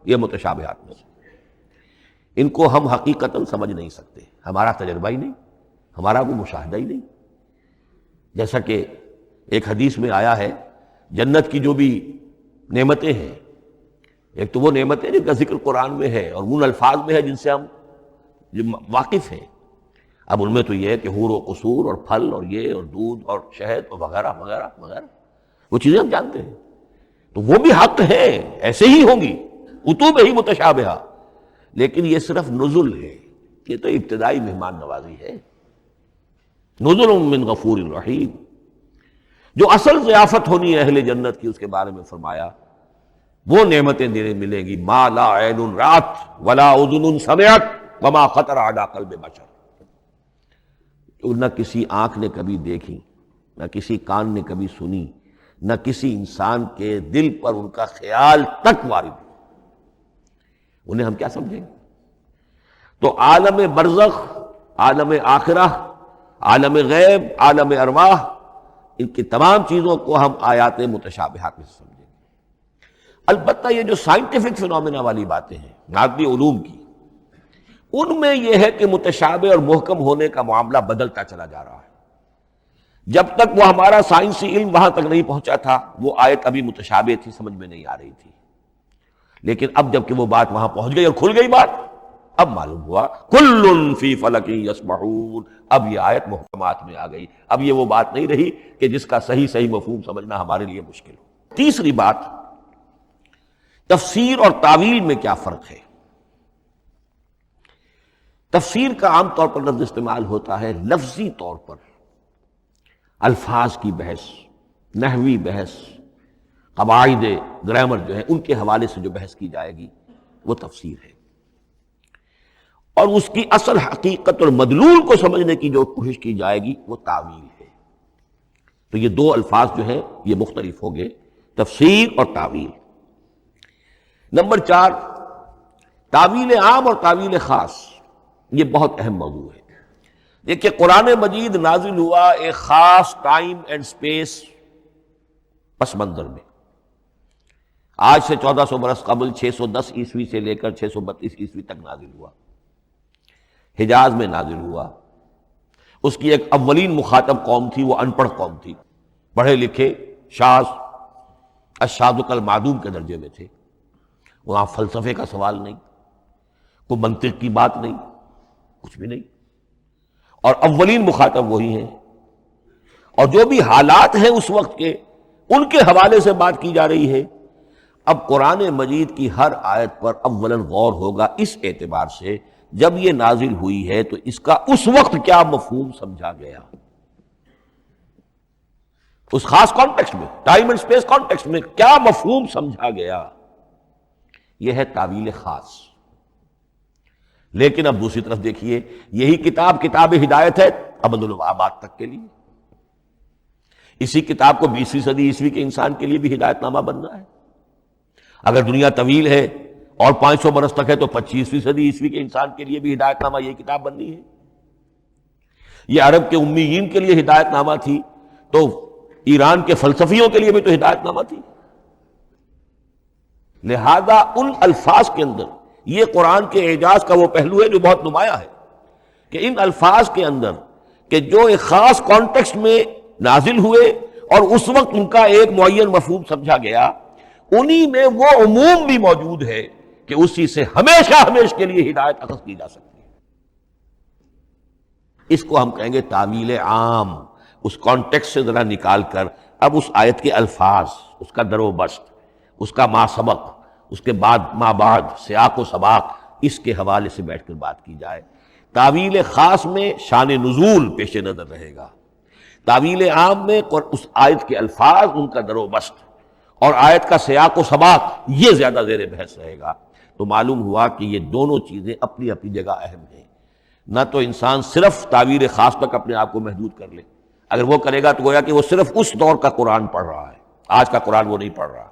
یہ متشابہات میں سے، ان کو ہم حقیقتاً سمجھ نہیں سکتے، ہمارا تجربہ ہی نہیں، ہمارا وہ مشاہدہ ہی نہیں۔ جیسا کہ ایک حدیث میں آیا ہے، جنت کی جو بھی نعمتیں ہیں، ایک تو وہ نعمتیں جن کا ذکر قرآن میں ہے اور ان الفاظ میں ہے جن سے ہم واقف ہیں، اب ان میں تو یہ ہے کہ حور و قصور اور پھل اور یہ اور دودھ اور شہد اور وغیرہ وغیرہ وغیرہ، وہ چیزیں ہم جانتے ہیں، تو وہ بھی حق ہیں، ایسے ہی ہوں گی، اتو میں ہی متشابہہ، لیکن یہ صرف نزل ہے، یہ تو ابتدائی مہمان نوازی ہے، نزل من غفور رحیم۔ جو اصل ضیافت ہونی ہے اہل جنت کی، اس کے بارے میں فرمایا وہ نعمتیں دینے ملیں گی، ما لا عین رات ولا اذن سمعت وما خطر علی قلب بشر، نہ کسی آنکھ نے کبھی دیکھی، نہ کسی کان نے کبھی سنی، نہ کسی انسان کے دل پر ان کا خیال تک وارد ہو، انہیں ہم کیا سمجھیں گے؟ تو عالم برزخ، عالم آخرہ، عالم غیب، عالم ارواح، ان کی تمام چیزوں کو ہم آیات متشابہات میں سے سمجھیں گے۔ البتہ یہ جو سائنٹیفک فنومینا والی باتیں ہیں مادی علوم کی، ان میں یہ ہے کہ متشابہ اور محکم ہونے کا معاملہ بدلتا چلا جا رہا ہے۔ جب تک وہ ہمارا سائنسی علم وہاں تک نہیں پہنچا تھا، وہ آیت ابھی متشابہ تھی، سمجھ میں نہیں آ رہی تھی، لیکن اب جب کہ وہ بات وہاں پہنچ گئی اور کھل گئی بات، اب معلوم ہوا کل فی فلک یسبحون، اب یہ آیت محکمات میں آ گئی، اب یہ وہ بات نہیں رہی کہ جس کا صحیح مفہوم سمجھنا ہمارے لیے مشکل ہو۔ تیسری بات، تفسیر اور تعویل میں کیا فرق ہے؟ تفسیر کا عام طور پر لفظ استعمال ہوتا ہے لفظی طور پر، الفاظ کی بحث، نحوی بحث، قواعد گرامر جو ہے ان کے حوالے سے جو بحث کی جائے گی وہ تفسیر ہے، اور اس کی اصل حقیقت اور مدلول کو سمجھنے کی جو کوشش کی جائے گی وہ تعویل ہے۔ تو یہ دو الفاظ جو ہیں یہ مختلف ہو گئے، تفسیر اور تعویل۔ نمبر 4، تعویل عام اور تعویل خاص، یہ بہت اہم موضوع ہے۔ دیکھیے قرآن مجید نازل ہوا ایک خاص ٹائم اینڈ سپیس پس منظر میں، آج سے 1400 برس قبل 610 عیسوی سے لے کر 632 عیسوی تک نازل ہوا، حجاز میں نازل ہوا۔ اس کی ایک اولین مخاطب قوم تھی، وہ ان پڑھ قوم تھی، پڑھے لکھے شاذ الشاذ کالمعدوم کے درجے میں تھے، وہاں فلسفے کا سوال نہیں، کوئی منطق کی بات نہیں، کچھ بھی نہیں، اور اولین مخاطب وہی ہیں، اور جو بھی حالات ہیں اس وقت کے ان کے حوالے سے بات کی جا رہی ہے۔ اب قرآن مجید کی ہر آیت پر اولاً غور ہوگا اس اعتبار سے جب یہ نازل ہوئی ہے تو اس کا اس وقت کیا مفہوم سمجھا گیا، اس خاص کانٹیکسٹ میں، ٹائم اینڈ سپیس کانٹیکسٹ میں کیا مفہوم سمجھا گیا، یہ ہے تعویل خاص۔ لیکن اب دوسری طرف دیکھیے، یہی کتاب ہدایت ہے ابد الآباد تک کے لیے، اسی کتاب کو 20ویں صدی عیسوی کے انسان کے لیے بھی ہدایت نامہ بننا ہے۔ اگر دنیا طویل ہے اور 500 برس تک ہے تو 25ویں صدی عیسوی کے انسان کے لیے بھی ہدایت نامہ یہ کتاب بننی ہے۔ یہ عرب کے امیین کے لیے ہدایت نامہ تھی تو ایران کے فلسفیوں کے لیے بھی تو ہدایت نامہ تھی۔ لہذا ان الفاظ کے اندر یہ قرآن کے اعجاز کا وہ پہلو ہے جو بہت نمایاں ہے کہ ان الفاظ کے اندر کہ جو ایک خاص کانٹیکسٹ میں نازل ہوئے اور اس وقت ان کا ایک معین مفہوم سمجھا گیا، انہی میں وہ عموم بھی موجود ہے کہ اسی سے ہمیشہ کے لیے ہدایت اخذ کی جا سکتی ہے۔ اس کو ہم کہیں گے تعویل عام، اس کانٹیکسٹ سے ذرا نکال کر اب اس آیت کے الفاظ، اس کا در و بست، اس کا ما سبق، اس کے بعد ما بعد، سیاق و سباق، اس کے حوالے سے بیٹھ کر بات کی جائے۔ تعویل خاص میں شان نزول پیش نظر رہے گا، تعویل عام میں اس آیت کے الفاظ، ان کا در و بست اور آیت کا سیاق و سباق، یہ زیادہ زیر بحث رہے گا۔ تو معلوم ہوا کہ یہ دونوں چیزیں اپنی اپنی جگہ اہم ہیں۔ نہ تو انسان صرف تعویل خاص تک اپنے آپ کو محدود کر لے، اگر وہ کرے گا تو گویا کہ وہ صرف اس دور کا قرآن پڑھ رہا ہے، آج کا قرآن وہ نہیں پڑھ رہا۔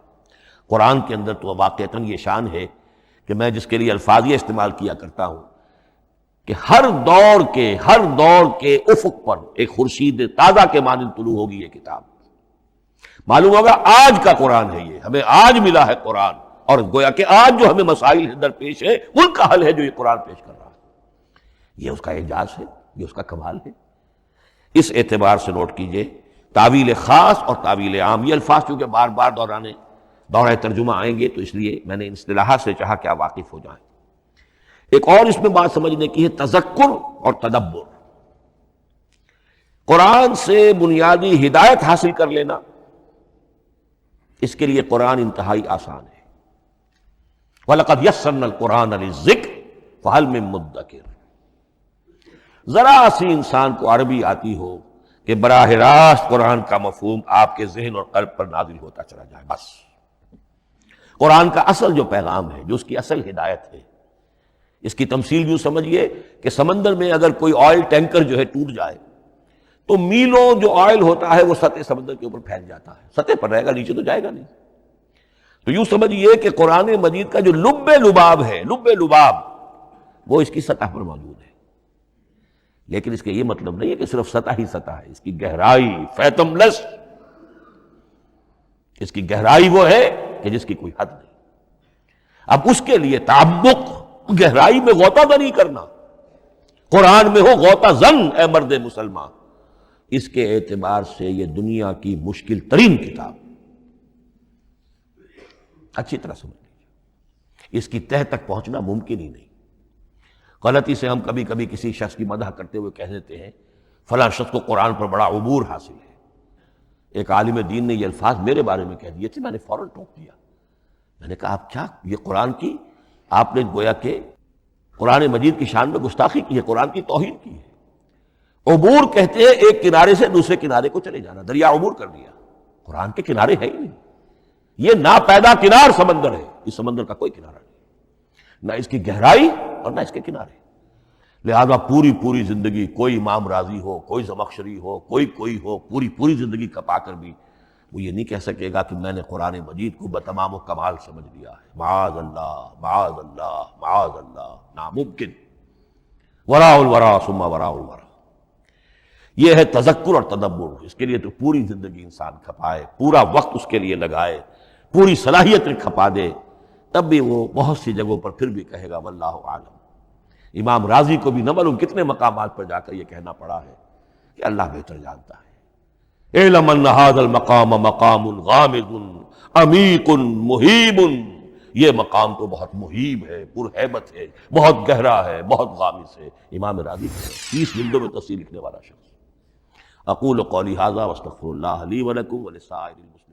قرآن کے اندر تو واقعتاً یہ شان ہے کہ میں جس کے لیے الفاظ یہ استعمال کیا کرتا ہوں کہ ہر دور کے افق پر ایک خورشید تازہ کے مانند طلوع ہوگی یہ کتاب۔ معلوم ہوگا آج کا قرآن ہے، یہ ہمیں آج ملا ہے قرآن، اور گویا کہ آج جو ہمیں مسائل درپیش ہے ان کا حل ہے جو یہ قرآن پیش کر رہا ہے۔ یہ اس کا اعجاز ہے، یہ اس کا کمال ہے۔ اس اعتبار سے نوٹ کیجئے تعویل خاص اور تعویل عام، یہ الفاظ چونکہ بار بار دورہ ترجمہ آئیں گے تو اس لیے میں نے ان اصطلاحات سے چاہا کہ آپ واقف ہو جائیں۔ ایک اور اس میں بات سمجھنے کی ہے تذکر اور تدبر۔ قرآن سے بنیادی ہدایت حاصل کر لینا، اس کے لیے قرآن انتہائی آسان ہے۔ وَلَقَدْ يَسَّرْنَا الْقُرْآنَ لِلذِّكْرِ فَهَلْ مِن مُدَّكِرٍ۔ ذرا سی انسان کو عربی آتی ہو کہ براہ راست قرآن کا مفہوم آپ کے ذہن اور قلب پر نازل ہوتا چلا جائے، بس قرآن کا اصل جو پیغام ہے، جو اس کی اصل ہدایت ہے، اس کی تمثیل یوں سمجھیے کہ سمندر میں اگر کوئی آئل ٹینکر جو ہے ٹوٹ جائے تو میلوں جو آئل ہوتا ہے وہ سطح سمندر کے اوپر پھیل جاتا ہے، سطح پر رہے گا، نیچے تو جائے گا نہیں۔ تو یوں سمجھیے کہ قرآن مجید کا جو لب لباب ہے، لب لباب، وہ اس کی سطح پر موجود ہے، لیکن اس کا یہ مطلب نہیں ہے کہ صرف سطح ہی سطح ہے، اس کی گہرائی فیتم لس، اس کی گہرائی وہ ہے کہ جس کی کوئی حد نہیں۔ اب اس کے لیے تعمق، گہرائی میں غوطہ زنی کرنا، قرآن میں ہو غوطہ زن اے مرد مسلمان، اس کے اعتبار سے یہ دنیا کی مشکل ترین کتاب، اچھی طرح سمجھ لیجیے، اس کی تہ تک پہنچنا ممکن ہی نہیں۔ غلطی سے ہم کبھی کبھی کسی شخص کی مدح کرتے ہوئے کہہ دیتے ہیں فلاں شخص کو قرآن پر بڑا عبور حاصل ہے۔ ایک عالم دین نے یہ الفاظ میرے بارے میں کہہ دیے تھے، میں نے فوراً ٹوک دیا، میں نے کہا آپ کیا، یہ قرآن کی آپ نے گویا کہ قرآن مجید کی شان میں گستاخی کی ہے، قرآن کی توہین کی ہے۔ عبور کہتے ہیں ایک کنارے سے دوسرے کنارے کو چلے جانا، دریا عبور کر دیا، قرآن کے کنارے ہے ہی نہیں، یہ ناپیدا کنار سمندر ہے، اس سمندر کا کوئی کنارہ نہیں، نہ اس کی گہرائی اور نہ اس کے کنارے۔ لہذا پوری زندگی کوئی امام راضی ہو، کوئی زمخشری ہو، کوئی ہو، پوری زندگی کپا کر بھی وہ یہ نہیں کہہ سکے گا کہ میں نے قرآن مجید کو بتمام و کمال سمجھ لیا ہے۔ معاذ اللہ، معاذ اللہ، معاذ اللہ، ناممکن۔ وراء الورا ثم وراء الورا، یہ ہے تذکر اور تدبر۔ اس کے لیے تو پوری زندگی انسان کھپائے، پورا وقت اس کے لیے لگائے، پوری صلاحیتیں کھپا دے، تب بھی وہ بہت سی جگہوں پر پھر بھی کہے گا واللہ عالم۔ امام راضی کو بھی نہ معلوم کتنے مقامات پر جا کر یہ کہنا پڑا ہے کہ اللہ بہتر جانتا ہے۔ اعلم ان هذا المقام مقام غامض عمیق مہیب، یہ مقام تو بہت مہیب ہے، پرہیبت ہے، بہت گہرا ہے، بہت غامض ہے۔ امام راضی 30 جلدوں میں تفسیر لکھنے والا شخص۔ اقول قولی ھذا واستغفر اللہ لی ولکم ولسائر المسلمین۔